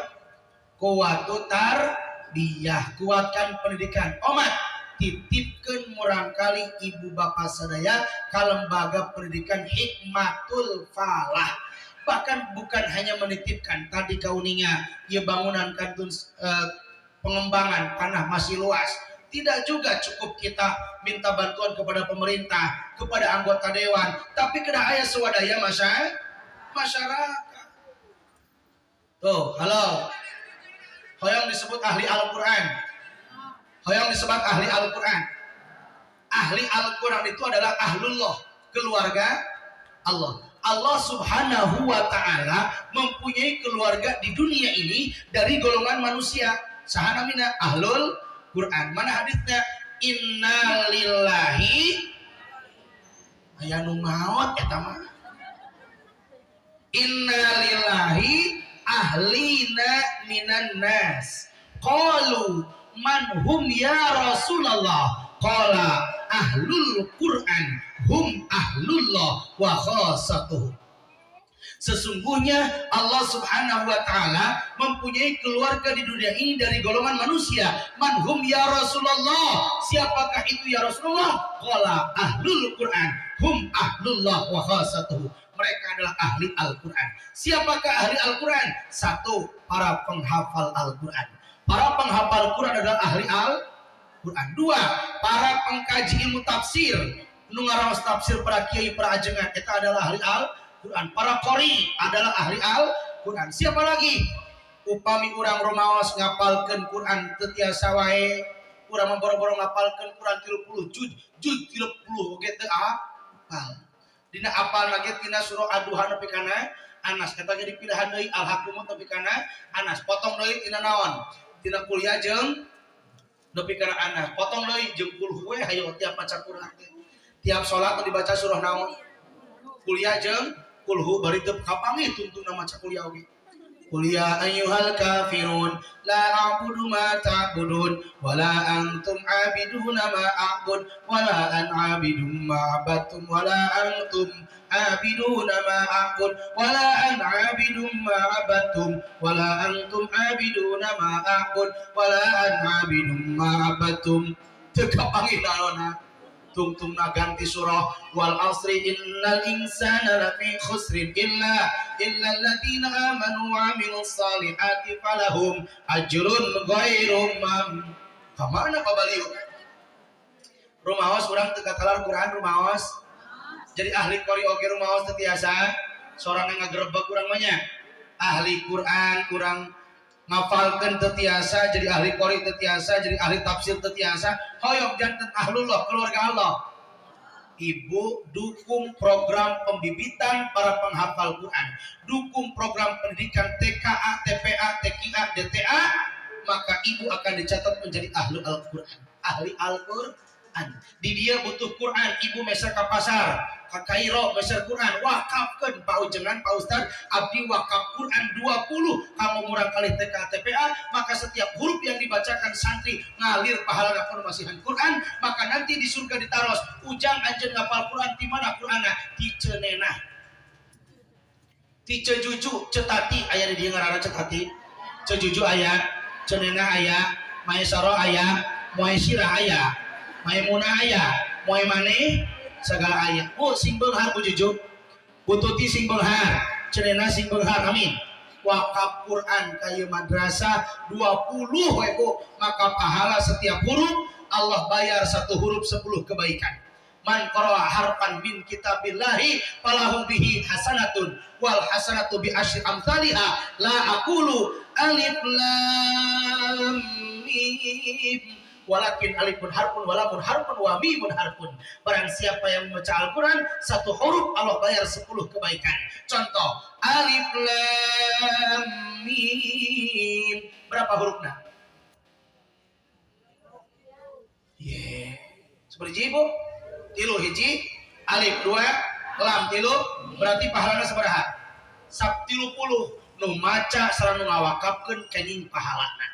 kuwatu tarbiyah kuatkan pendidikan omat titipkeun murangkali ibu bapak sadaya ka lembaga pendidikan Hikmatul Falah bahkan bukan hanya menitipkan tadi kauninga ieu bangunan kantun pengembangan tanah masih luas tidak juga cukup kita minta bantuan kepada pemerintah kepada anggota dewan tapi kedah aya swadaya masyarakat tuh, halo. Hoyong disebut ahli Al-Quran. Hoyong disebut ahli Al-Quran. Ahli Al-Quran itu adalah ahlullah, keluarga Allah. Allah subhanahu wa ta'ala mempunyai keluarga di dunia ini dari golongan manusia. Sahana mina ahlul Quran. Mana hadisnya? Inna lillahi aya nu maot eta mah. Inna lillahi ahlina minan nas qalu man hum ya Rasulullah qala ahlul Qur'an hum ahlullah wa khassatuh. Sesungguhnya Allah Subhanahu wa taala mempunyai keluarga di dunia ini dari golongan manusia. Manhum ya Rasulullah? Siapakah itu ya Rasulullah? Qala ahlul Qur'an hum ahlullah wa khassatuh. Mereka adalah ahli Al-Qur'an. Siapakah ahli Al-Qur'an? Satu, para penghafal Al-Qur'an. Para penghafal Quran adalah ahli Al-Qur'an. Dua, para pengkaji ilmu tafsir. Nu ngaraos tafsir para kiai para ajengan eta adalah ahli Al-Quran. Para qori adalah ahli Al-Quran. Siapa lagi? Upami urang rumaos ngapalkeun Quran teu tiasa wae, urang boro-boro ngapalkeun Quran 30 juz 30 oge teu apal. Dina apal lagi tina surah Ad-Duha nepi kana Anas, eta ge dipindahan deui Al-Haqqum nepi kana Anas, potong deui tina naon? Tina kuliah jeung nepi kana Anas, potong deui jeung kulhu we hayo tiap maca Quran teh. Tiap salat dibaca surah naon? Kuliah jeung kulhu bari teu kapangih tuntuna maca kuliah oge. Qul ya ayyuhal kafirun la a'budu ma ta'budun wa la antum 'abiduna ma a'bud wa la an 'abidum ma 'abadtum wa la antum 'abiduna ma a'bud wa la an 'abidum ma 'abadtum wa la antum 'abiduna ma a'bud wa la an 'abidum ma 'abadtum. Teu kapangih naonna tungtungna ganti surah wal asri innal insana lafi khusrin illa alladziina amanu wa 'amilus salihati falahum ajrun ghairu mamnun. Kamana pabalieu? Rumaos urang teu katalar Quran rumaos. Jadi ahli qori oge rumaos teu tiasa sorangan ngagerebeg urang mah nya. Ahli Quran urang ngapalkeun teu tiasa, jadi ahli qori teu tiasa, jadi ahli tafsir teu tiasa, hoyong janten ahlullah keluarga Allah. Ibu dukung program pembibitan para penghafal Quran, dukung program pendidikan TKA, TPA, TKA, DTA, maka ibu akan dicatat menjadi ahli Al-Quran, ahli Al-Quran. Di dia butuh Quran, ibu meser ke pasar, ke Kairo meser Quran, wakafkeun Pak Ujengan, Pak Ustad, abdi wakaf Quran 20 kamu murang kali TK TPA, maka setiap huruf yang dibacakan santri ngalir pahala formasihan Quran, maka nanti di surga ditaros ujang anjeun ngapal Quran di mana Qur'ana? Di cenena. Ti cejuju cetati aya di dieu ngaranna cetati. Cejuju aya, cenena aya, maesaro aya, moesira aya, Maimunah aya, moe maneh segala aya. Oh sing beunghar ku jujuk, bututi sing beunghar, cenena sing beunghar, amin. Wakaf Quran kayu madrasah 20 we Bu, maka pahala setiap huruf Allah bayar satu huruf 10 kebaikan. Man qara'a harfan min kitabillahi falahu bihi hasanatun wal hasanatu bi asyri amsalha la aqulu alif lam mim walakin alifun harfun walamun harfun wa mimun harfun. Barang siapa yang membaca Al-Quran satu huruf Allah bayar 10 kebaikan. Contoh alif lam mim, berapa hurufnya? Seperti ibu tilu hiji, alif 2, lam tilu, berarti pahalana sabaraha? 30. Nu maca sareng nu ngawakafkeun kenging pahalana.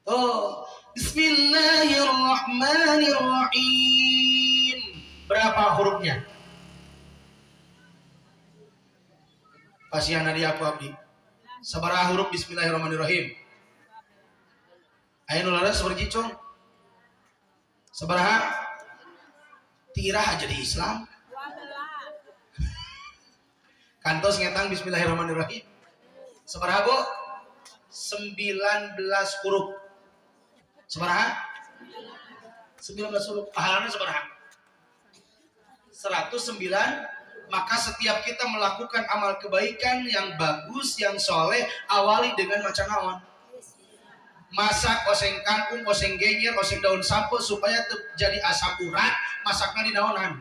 Oh, Bismillahirrahmanirrahim. Berapa hurufnya? Pasihan dari aku abdi. Sabaraha huruf Bismillahirrahmanirrahim? Aya nu laras seperti cung. Sabaraha? Tirah aja di Islam. Kantos ngetang Bismillahirrahmanirrahim. Sabaraha Bu? 19 huruf. Sabaraha? 19 huruf. Pahalanya sabaraha? 109. Maka setiap kita melakukan amal kebaikan yang bagus, yang soleh, awali dengan maca naon? Masak oseng kangkung, oseng genyer, oseng daun sampo supaya terjadi asam urat. Masaknya di naonan?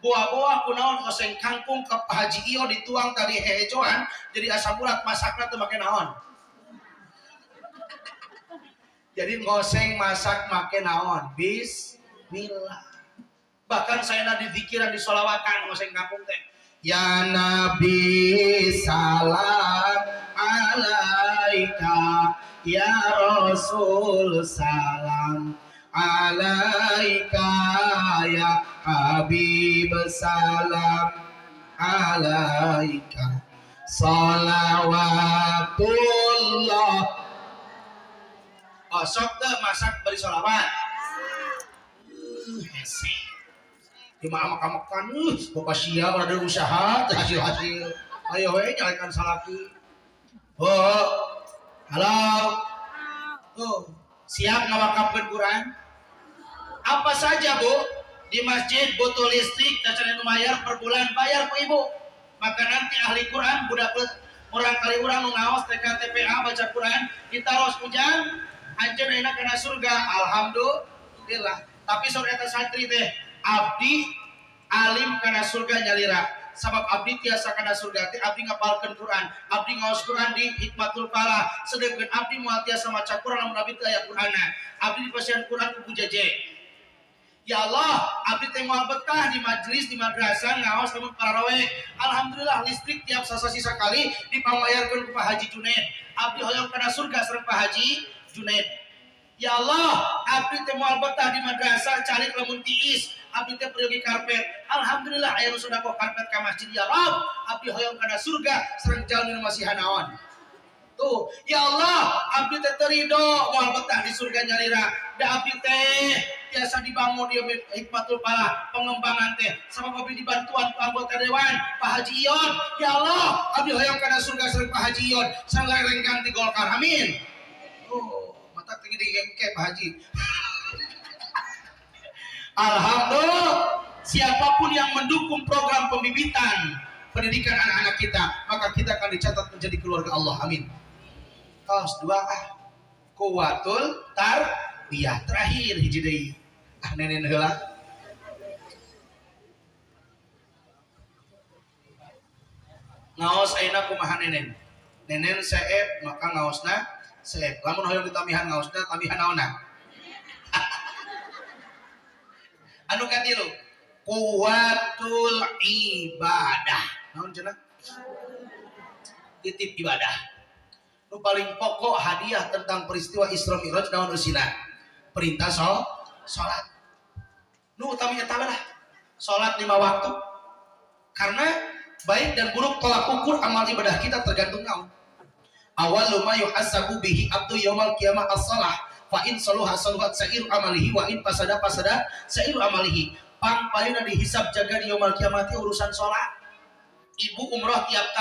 Buah-buah kunaon oseng kangkung ke Haji Iyo dituang tadi hehejoan jadi asam urat, masaknya tuh make naon? Jadi ngoseng masak make naon? Bismillah. Bahkan saya di zikiran di sholawatan ngoseng kampung teh. Ya Nabi salam alaika, ya Rasul salam salam alaika ya Habib salam alaika salawatullah. Oh sok teh masak beri sholawat. Hese. Cuma makan bapak sia ada usaha hasil. Ayo we nyalakan salaki. Oh. Halo. Oh, siap ngawakafkeun Quran? Apa saja, Bu? Di masjid butuh listrik, cacaran lumayan per bulan bayar ku Ibu. Maka nanti ahli Quran budak orang kali orang nu ngaos TKTPA baca Quran ditaros hujan anjeun ayeuna kana surga. Alhamdulillah. Tapi sore eta santri teh abdi alim kana surga nyalira. Sabab abdi tiasa kana surga teh abdi ngapalkeun Quran, abdi ngaos Quran di Hikmatul Falah. Sedengkeun abdi moal tiasa maca Quran lamun abdi teu aya Qur'anna. Abdi dipasieun Quran ku Pujaje. Ya Allah, abdi teh moal betah di majelis di madrasah ngaos lamun pararaweh. Alhamdulillah listrik tiap sasasi sakali dipamayarkeun ku Pak Haji Junaid. Abdi hoyong kana surga sareng Pak Haji Junaid. Ya Allah, abdi teh moal betah di madrasah cari lamun tiis, abdi teh pergi karpet. Alhamdulillah aya nu sedekah karpet ka masjid ya Rabb. Abdi hoyong kana surga sareng jalmi nu masih hanaon. Tuh, ya Allah, abdi teh terido moal betah di surga nyalira. Da abdi teh tiasa dibangun di Hikmatul Falah pengembangan teh sama abdi dibantuan ku anggota dewan Pak Haji Ion. Ya Allah, abdi hoyong kana surga sareng Pak Haji Ion sareng lenggang ti Golkar. Amin. Oh, mata tinggi di engke Pak Haji. Alhamdulillah, siapapun yang mendukung program pembibitan pendidikan anak-anak kita, maka kita akan dicatat menjadi keluarga Allah. Amin. Kaos dua kuwatul tarbiyah terakhir hiji deui. Nenen heula. Ngaos ayeuna kumaha nenen? Nenen seep maka ngaosna seep. Lamun hoyong ditamihan ngaosna tamihan naonna? Anu katilu kuwatul ibadah. Naon cenah? Titip ibadah. Nu paling pokok hadiah tentang peristiwa Isra Mi'raj naon usina? Perintah salat. Nu utami eta lah. Salat 5 waktu. Karena baik dan buruk tolak ukur amal ibadah kita tergantung naon. Awwalu ma yuhasabu bihi abdu yaumal qiyamah as-shalah. Fa in saluha saluhat sa'iru amalihi wa in fasada sa'iru amalihi. Pampayuna dihisab jaga di yaumul kiamat urusan salat. Ibu umroh tiap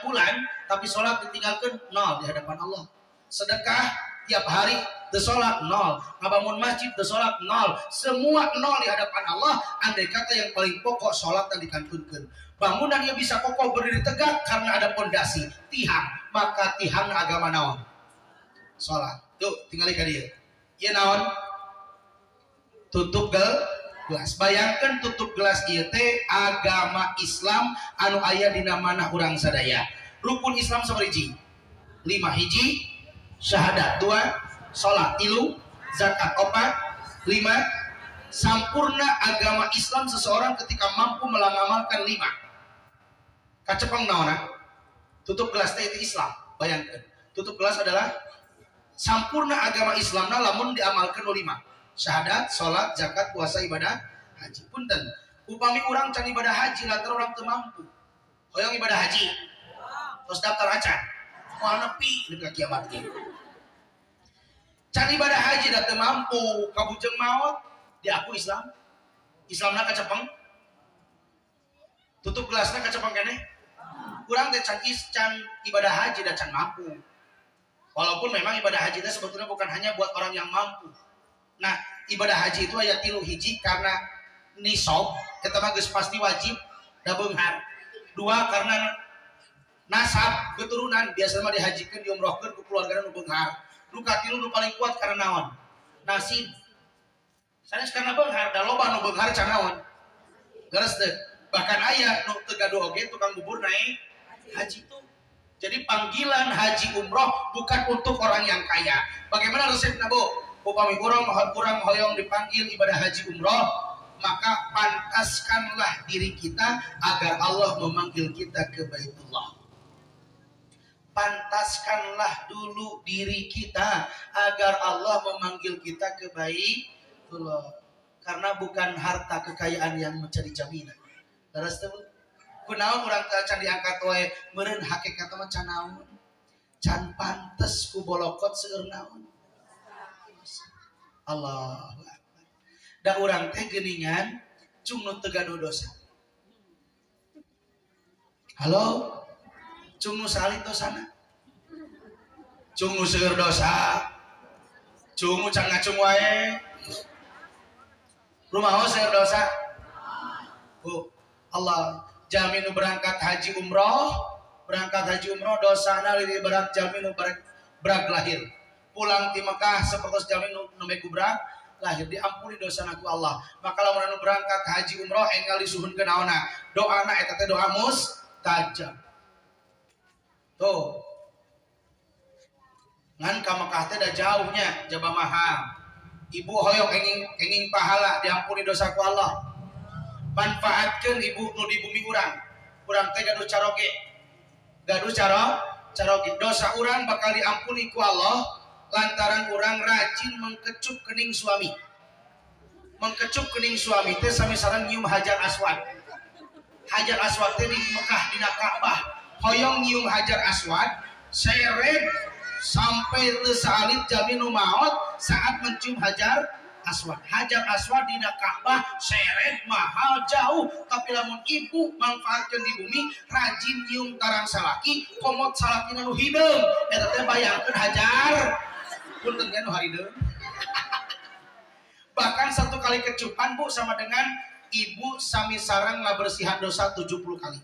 bulan tapi salat ditinggalkan nol di hadapan Allah. Sedekah tiap hari teu salat nol, ngabangun masjid teu salat nol, semua nol di hadapan Allah. Andai kata yang paling pokok salat dan dikantunkeun. Bangunan yang bisa kokoh berdiri tegak karena ada pondasi, tihang, maka tihang agama naon? Salat. Tuh, tinggal ka dieu. Ieu naon? Tutup gelas. Bayangkan tutup gelas ieu teh agama Islam anu aya dina manah urang sadaya. Rukun Islam sabariji? 5 hiji, syahadat 2, salat 3, zakat 4, 5. Sampurna agama Islam seseorang ketika mampu mengamalkan 5. Kacepeng naonna? Tutup gelas teh itu Islam. Bayangkan. Tutup gelas adalah sampurna agama Islamna lamun diamalkan 5. Syahadat, salat, zakat, puasa, ibadah haji. Punten, upami urang can ibadah haji lantaran urang teu mampu. Hoyong ibadah haji. Terus daftar acan. Moal nepi deuk ka kiamat ge. Can ibadah haji da teu mampu, kabujeng maot diaku Islam. Islamna kacepeng. Tutup gelasna kacepeng keneh. Urang teh can ibadah haji da can mampu. Walaupun memang ibadah haji itu sebetulnya bukan hanya buat orang yang mampu. Nah, ibadah haji itu aya 3 hiji karena nisab, eta mah geus pasti wajib da beunghar. 2 karena nasab, keturunan, biasa mah dihajikeun diumrohkeun ku keluarga nu beunghar. Nu katilu nu paling kuat karena naon? Nasib. Sanes karena beunghar, da loba nu beunghar can naon? Geus teh. Bahkan aya nu teu gaduh oge tukang bubur naik haji itu. Jadi panggilan haji umroh bukan untuk orang yang kaya. Bagaimana resepnya, Bu? Upami urang hoyong dipanggil ibadah haji umroh, maka pantaskanlah diri kita agar Allah memanggil kita ke Baitullah. Pantaskanlah dulu diri kita agar Allah memanggil kita ke Baitullah. Karena bukan harta kekayaan yang menjadi jaminan. Terus tuh, kunaon urang can diangkat wae meureun hakikat mah can naon? Can pantes ku bolokot seueur naon? Allahu Akbar. Da urang teh geuningan cung nu teu gaduh dosa. Halo? Cung nu salih dosana. Cung nu seueur dosa. Cung nu can ngacung wae. Rumaha seueur dosa? Allah jamin nu berangkat haji umroh dosana leuwih berat jamin nu brag lahir. Pulang ti Mekah sapertos jamin nu megu brag lahir, diampuni dosana ku Allah. Maka lamun anu berangkat haji umroh enggal disuhunkeun naonna? Doana eta teh doa mustajab. Tuh. Ngan ka Mekah teh da jauhnya, jaba mahal. Ibu hoyong enging pahala diampuni dosa ku Allah. Manfaatkeun ibu nu di bumi urang teh gaduh caroge. Dosa urang bakal diampuni ku Allah lantaran urang rajin mengkecup kening suami. Mengkecup kening suami teh samisaran nyium Hajar Aswad. Hajar Aswad teh di Mekah dina Ka'bah. Hoyong nyium Hajar Aswad, seret sampai teu saalit jamin nu maot saat mencium Hajar Aswad. Hajar Aswad dina Ka'bah seret mahal jauh, tapi lamun ibu manfaatkeun di bumi rajin nyium tarang salaki, komot salakina nu hideung eta teh bayangkeun Hajar punten nya nu harideung. Bahkan satu kali kecupan Bu sama dengan ibu sami sareng ngabersihan dosa 70 kali.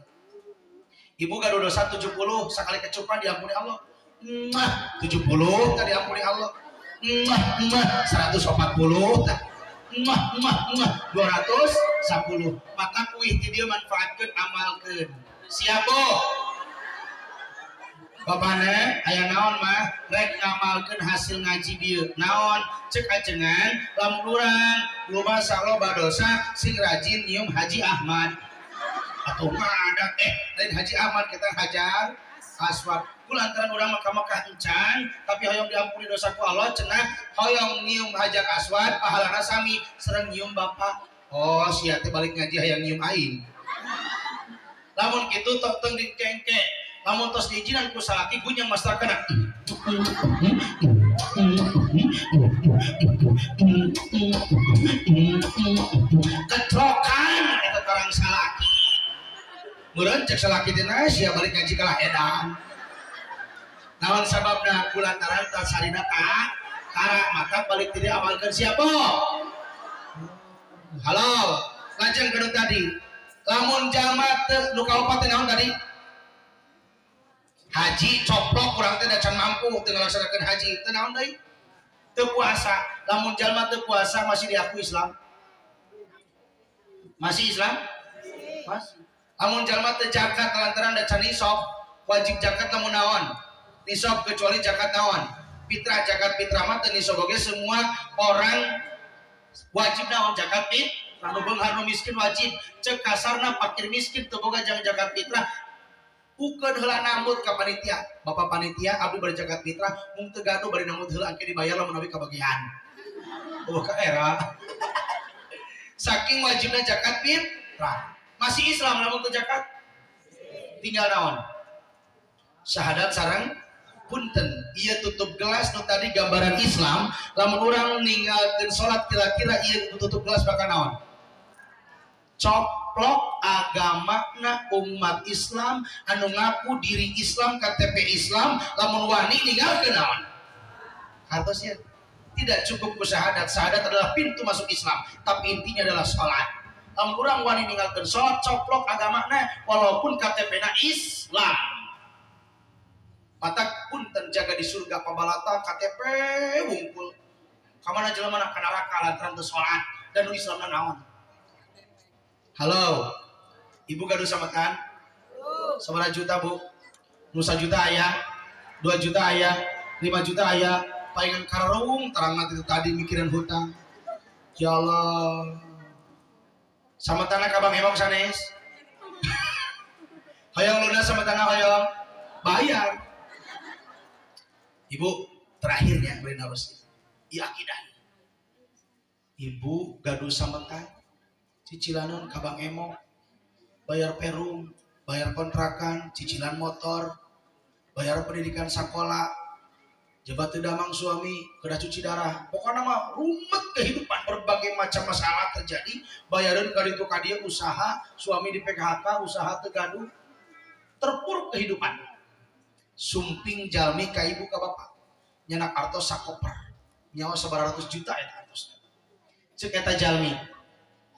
Ibu gaduh dosa 70 sakali kecupan diampuni Allah. 70 tadi diampuni Allah. 140 210. Maka kuih ti dieu manfaatkeun amalkeun. Siap Bu? Bapana aya naon mah rek ngamalkeun hasil ngaji dieu. Naon? Cek ajengan lamun urang loba dosa sing rajin nyium Haji Ahmad. Atuh mah ada lain Haji Ahmad kita Hajar Aswad. Kulantaran urang Mekah encan tapi hoyong diampuni dosa ku Allah cenah hoyong nyium Hajar Aswad pahalana sami sareng nyium bapak. Oh sia teh balik ngaji hayang nyium aing. Lamun kitu tok teu dikengke. Lamun tos diijinan ku salaki gunyang masterkeun. Ketrokan eta tarang salaki. Meureun cek salaki teh sia balik ngaji kalah edan. Naon sababna? Kulantaran tasarina tara maka balik tadi amalkan siapa? Halo, lajeng kedua tadi. Lamun jamat nu kaopat teh naon tadi? Haji coplok urang teh da can mampu teu ngalaksanakeun haji. Teu naon deui? Teu puasa. Lamun jalma teu puasa masih diakui Islam? Masih Islam? Masih. Lamun jalma teu zakat lantaran da can nisab, wajib zakat lamun naon? Nisab kecuali zakat naon? Fitrah. Zakat fitrah mah teu nisab oge semua orang wajib naon zakat fitrah. Nu beunghar nu miskin wajib. Cek kasarna fakir miskin teu boga jang zakat fitrah. Ukeun heula nambut ka panitia. Bapak panitia abdi bari zakat fitrah mung teu gaduh bari nambut heula engke dibayar lamun abdi kabagian. Ka era. Saking wajibna zakat fitrah. Masih Islam lamun teu zakat? Tinggal naon? Syahadat sareng punten. Ieu tutup gelas nu tadi gambaran Islam, lamun urang ninggalkeun salat kira-kira ieu tutup gelas bakal naon? Coplok agamana umat Islam anu ngaku diri Islam, KTP Islam, lamun wani ninggalkeun naon? Hartosnya tidak cukup syahadat. Syahadat adalah pintu masuk Islam, tapi intinya adalah salat. Lamun urang wani ninggalkeun salat, coplok agamana walaupun KTP-na Islam. Matak pun terjaga di surga pabalata KTP wungkul. Kamana jelema na ka neraka lantaran teu salat dan nu Islamna naon? Halo. Ibu gaduh samatan? Sabaraha juta, Bu? Nu 1 juta aya, 2 juta aya, 5 juta aya, palingan kararung terang itu tadi mikiran hutang. Ya Allah. Samatana ka Bang Emong sanes. Hayang lunas samatana hayang bayar. Ibu terakhirnya beri narasi. Iya akidah. Ibu gaduh sametan, cicilanan kabang emo, bayar perum, bayar kontrakan, cicilan motor, bayar pendidikan sekolah, jabat damang suami, kena cuci darah. Pokoknya mah rumet kehidupan, berbagai macam masalah terjadi. Bayaran kali itu kadia usaha, suami di PKK, usaha tegaduh, terpuruk kehidupan. Sumping jalmi ka ibu ka bapak, nyenak artos sakoper, nyawa 900 juta ya artos. Cek eta jalmi,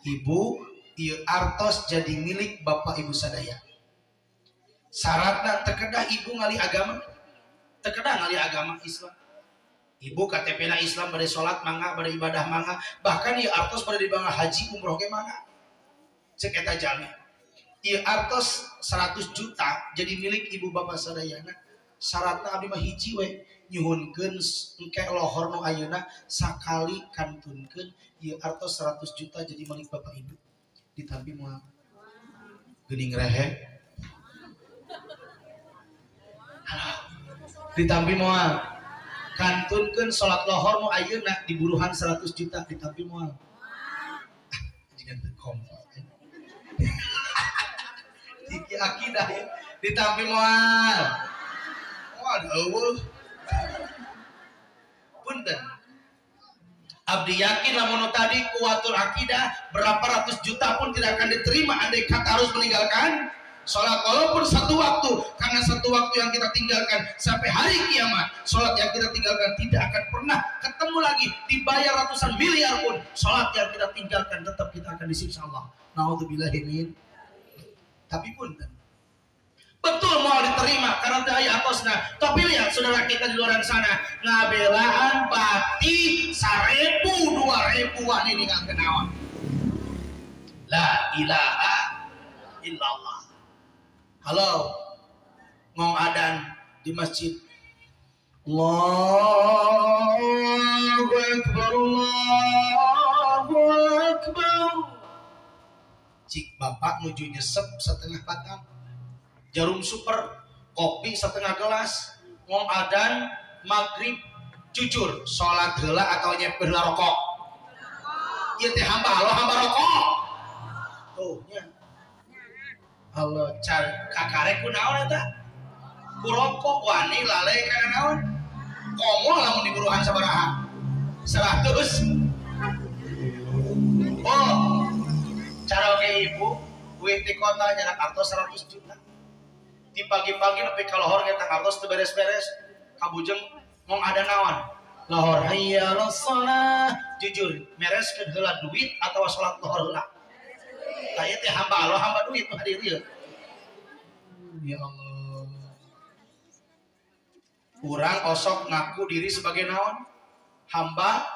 ibu, ieu artos jadi milik bapak ibu sadaya. Syaratna terkedah ibu ngali agama, terkedah ngali agama Islam. Ibu KTP na Islam pada sholat mangga, pada ibadah mangga, bahkan ieu artos pada dibangga haji umroh ge mangga. Cek eta jalmi, ieu artos 100 juta jadi milik ibu bapak sadayana. Syaratna abdi mah hiji we, nyuhunkeun engke lohor nu ayeuna sakali kantunkeun ieu artos 100 juta jadi milik bapak ibu. Ditampi moal geuning rehe. Ditampi moal kantunkeun salat lohor nu ayeuna di buruhan 100 juta ditampi moal. Jangan teu kompak. Iki akidah ya. Ditampi moal. Waduh, punten. Abdi yakin lamun tadi kuatul akidah berapa ratus juta pun tidak akan diterima andai kata harus meninggalkan sholat walaupun satu waktu, karena satu waktu yang kita tinggalkan sampai hari kiamat, sholat yang kita tinggalkan tidak akan pernah ketemu lagi, dibayar ratusan miliar pun sholat yang kita tinggalkan tetap kita akan disiksa Allah. Naudzubillahi min. Tapi punten, betul mau diterima karena daya atosna. Tapi lihat saudara kita di luar sana, ngabelaan bati 1000 2000 ini nggak kenawan. La ilaha illallah. Halo, ngong adan di masjid. Allahu Akbar, Allahu Akbar. Cik bapak nuju nyesep setengah batang, jarum super, kopi setengah gelas, ngong adan, maghrib, jujur, sholat heula atau nyepir rokok? Iya teh hamba Allah, hamba rokok. Tuh, nya. Allah cari kakare ku naon eta? Ku rokok wani lalai kana naon? Komo lamun di buruhan sabaraha? 100. Oh, cara oke ibu, duit di kota nyerak artos 100 juta. Di pagi-pagi nepi ka lohor kita artos teu beres-beres. Kabujeng ngong ada naon? Lohor hayya shalah. Jujur, mereskeun heula duit atawa salat lohor heula? Saya teh hamba Allah, hamba duit mah hadir ieu. Ya Allah. Urang osok ngaku diri sebagai naon? Hamba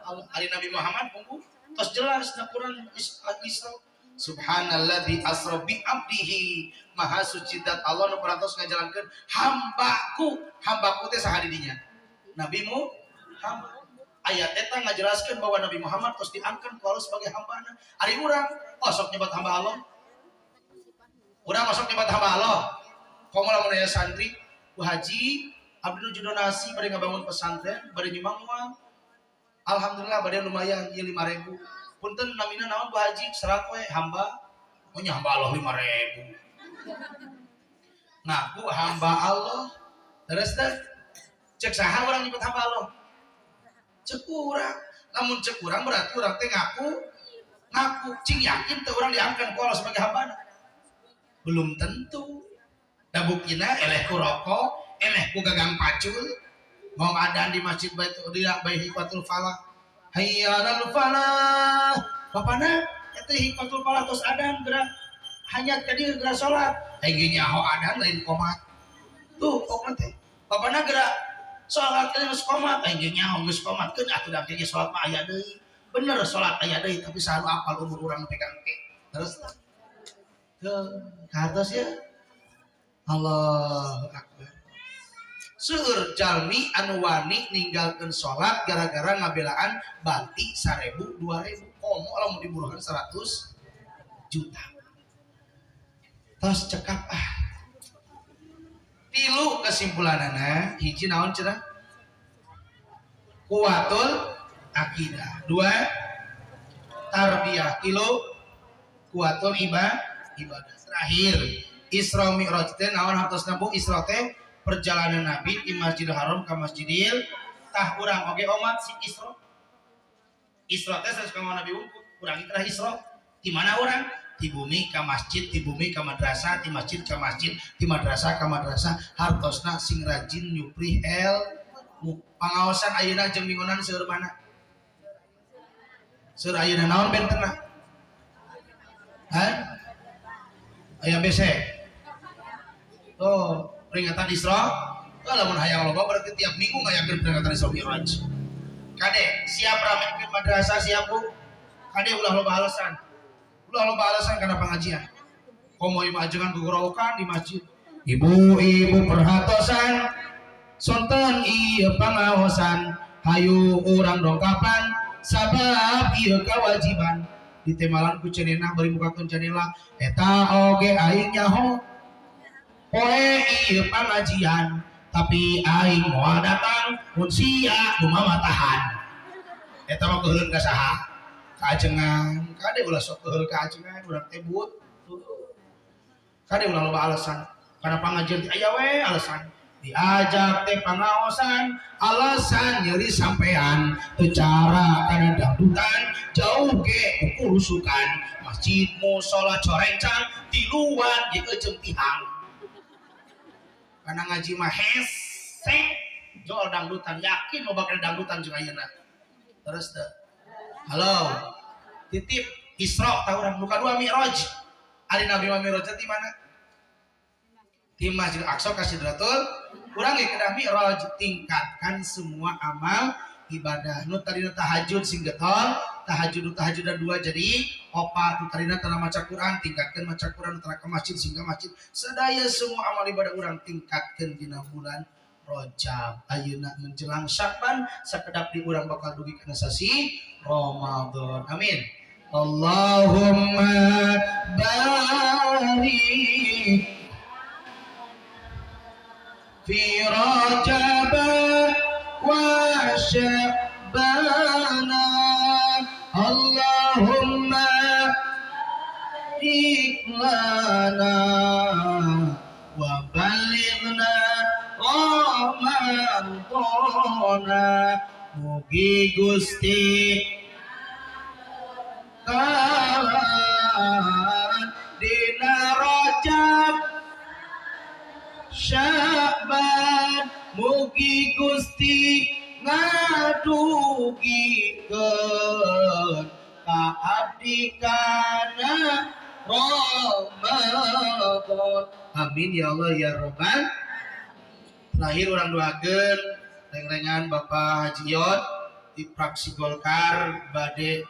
Allah. Ali Nabi Muhammad punggu tos jelas na Quran Islam. Subhanalladzi asra bi abdihi. Maha suci zat Allah nu parantos ngajalankeun hambaku teh saha di dinya? Nabimu hamba. Ayat eta ngajelaskeun bahwa Nabi Muhammad tos diangkat ku Allah sebagai hambana. Ari urang osok nyebat hamba Allah. Urang osok nyebat hamba Allah. Komo lamun aya santri, ku haji, abdi nuju donasi bade ngabangun pesantren, bade nyimang moal. Alhamdulillah bade lumayan ieu 5.000. Punten namina naon Bu Haji? Serat we hamba. Oh nya hamba Allah 5.000. Ngaku hamba Allah. Terus teh cek saha urang nyebut hamba Allah? Cek urang. Lamun cek urang berarti urang teh ngaku cing yakin teh urang diangkat ku Allah sebagai hambana. Belum tentu. Da buktina eleh ku rokok, eleh ku gagang pacul, ngong adan di masjid Hikmatul Falah. Hayya 'alal falah. Bapana eta Hikmatul Falah tos adan gerak hanyat ka dieu gerak salat. Hege nyaho adan lain komat. Tuh pokona teh. Bapana gerak salat geus komat, hege nyaho geus komat. Keun atuh da ge salat mah aya deui. Bener salat aya deui tapi saha apal umur urang nepi ka engke. Terus ke kartos ya. Allahu Akbar. Seueur jalmi anu wani ninggalkeun salat gara-gara ngabelaan bati 1000 2000. Komo lamun diburuhan 100 juta. Tos cekap Tilu kesimpulanana hiji naon cenah? kuatul akidah. 2 tarbiyah. 3 kuatul ibadah. Terakhir Isra Mi'raj teh naon hartosna Bu? Isra teh perjalanan Nabi di Masjidil Haram ke Masjidil tah urang oge omat si Isra. Isra teh sanes ka Nabi wungkul, urang teh Isra. Di mana urang? Di bumi ka masjid, di bumi ka madrasah, di masjid ka masjid, di madrasah ka madrasah. Hartosna sing rajin nyupri ilmu. Pangaosan ayeuna jeung bingonan seueur mana? Seueur ayeuna naon bentenna? Hah? Aya besek. Oh, peringatan Isra. Kalau mun hayang loba berarti tiap minggu ngayakeun peringatan Isra Mi'raj. Kade, siap ramekeun madrasah siap Bu? Kade ulah loba alasan. Ulah loba alasan karena pengajian. Komo ieu ajengan gugorowokan di masjid. Ibu-ibu perhatosan, sonten ieu pangaosan, hayu urang dongkapan, sabab ieu kewajiban. Ditemalan ku cenena bari mukakeun cenela, eta oge aing nyaho. Poe ieu pangajian, tapi aing moal datang mun sia nu mamatahan. Eta mah keheuleuh ka saha? Ka ajengan. Kade ulah sok keheul ka ajengan urang teh but. Kade ulah loba alasan. Karena pengajian teh aya we alasan. Diajak teh pangaosan, alasan nyeri sampean teu cara kana dangdutan jauh ge ukurusukan masjid mushola corencang tiluan ge euceum tihang. Karena ngaji mah hese jol dangdutan yakin mau bakal dangdutan jeung ayeuna. Terus teh. Halo. Titip Isra tah urang bukan 2 Mi'raj. Ari Nabi Mi'raj di mana? Di Masjid Aqsa ka Sidratul. Urang ge kedah Mi'raj tingkatkan semua amal ibadah. Nu tadina tahajud sing getol, tahajud dan 2 jadi 4. Nu tadina tara maca Quran tingkatkeun maca Quran tara ka masjid sehingga masjid. Sadaya semua amal ibadah urang tingkatkeun dina bulan Rajab. Ayeuna menjelang Sya'ban sakedap di urang bakal dugi kana sasi Ramadan. Amin. Allahumma barik fi Rajab wa Sya'bana. Allahumma barik lana wa balighna Ramadana. Mugi Gusti kawan dina Rajab Sya'ban, mugi Gusti ngadugikeun ka abdi kana Ramadan. Amin ya Allah ya Rabbal. Terakhir orang doakeun reng-rengan Bapak Haji Yod di fraksi Golkar bade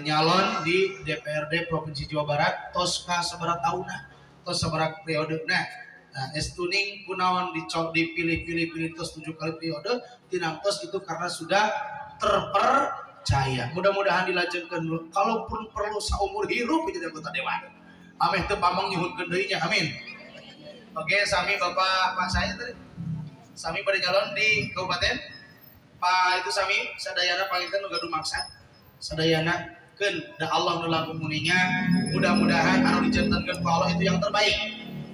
nyalon di DPRD Provinsi Jawa Barat tos ka sabaraha taunna, tos sabaraha periodena. Nah, estuning kunaon dipilih tos 7 kali periode, tinang tos itu karena sudah terpercaya. Mudah-mudahan dilajengkeun kalaupun perlu saumur hirup jadi anggota dewan. Ameh teu pamang nyuhunkeun deui nya, amin. Oke, sami Bapak Pak saya tadi. Sami pada nyalon di kabupaten. Pak itu sami sadayana pangitkeun nu gaduh maksa. Sadayana keun da Allah nu langkung muninya. Mudah-mudahan anu dijantankeun ku Allah itu yang terbaik.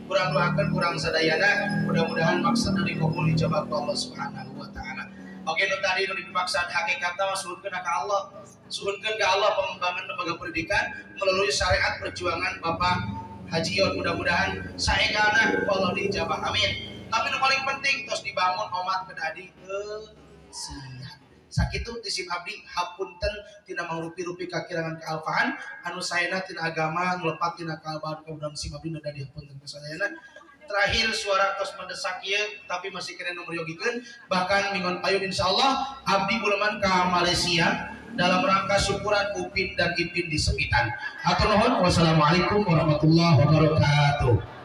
Kurang doakeun kurang sadayana, mudah-mudahan maksud dari kabul dijabah ku Allah Subhanahu wa taala. Oke, nu tadi nu dipaksa hakikatna suhunkeun ka Allah. Suhunkeun ka Allah pengembangan lembaga pendidikan melalui syariat perjuangan Bapak Haji Yod, mudah-mudahan saengana Allah dijabah, amin. Tapi yang paling penting terus dibangun omat kedadi siap. Sakitu tisim abdi hapunten tina mangrupi-rupi kakirangan kealfahan anu saena tina agama nglepat tina kalbahan kemudian sim abdi nu dadi hapunten kasadayana. Terakhir suara tos mendesak ieu tapi masih kena nomor yogikeun bahkan mingon payun insyaallah abdi buleman ka Malaysia dalam rangka syukuran Upin dan Ipin di Sepitan. Atur nuhun, wassalamualaikum warahmatullahi wabarakatuh.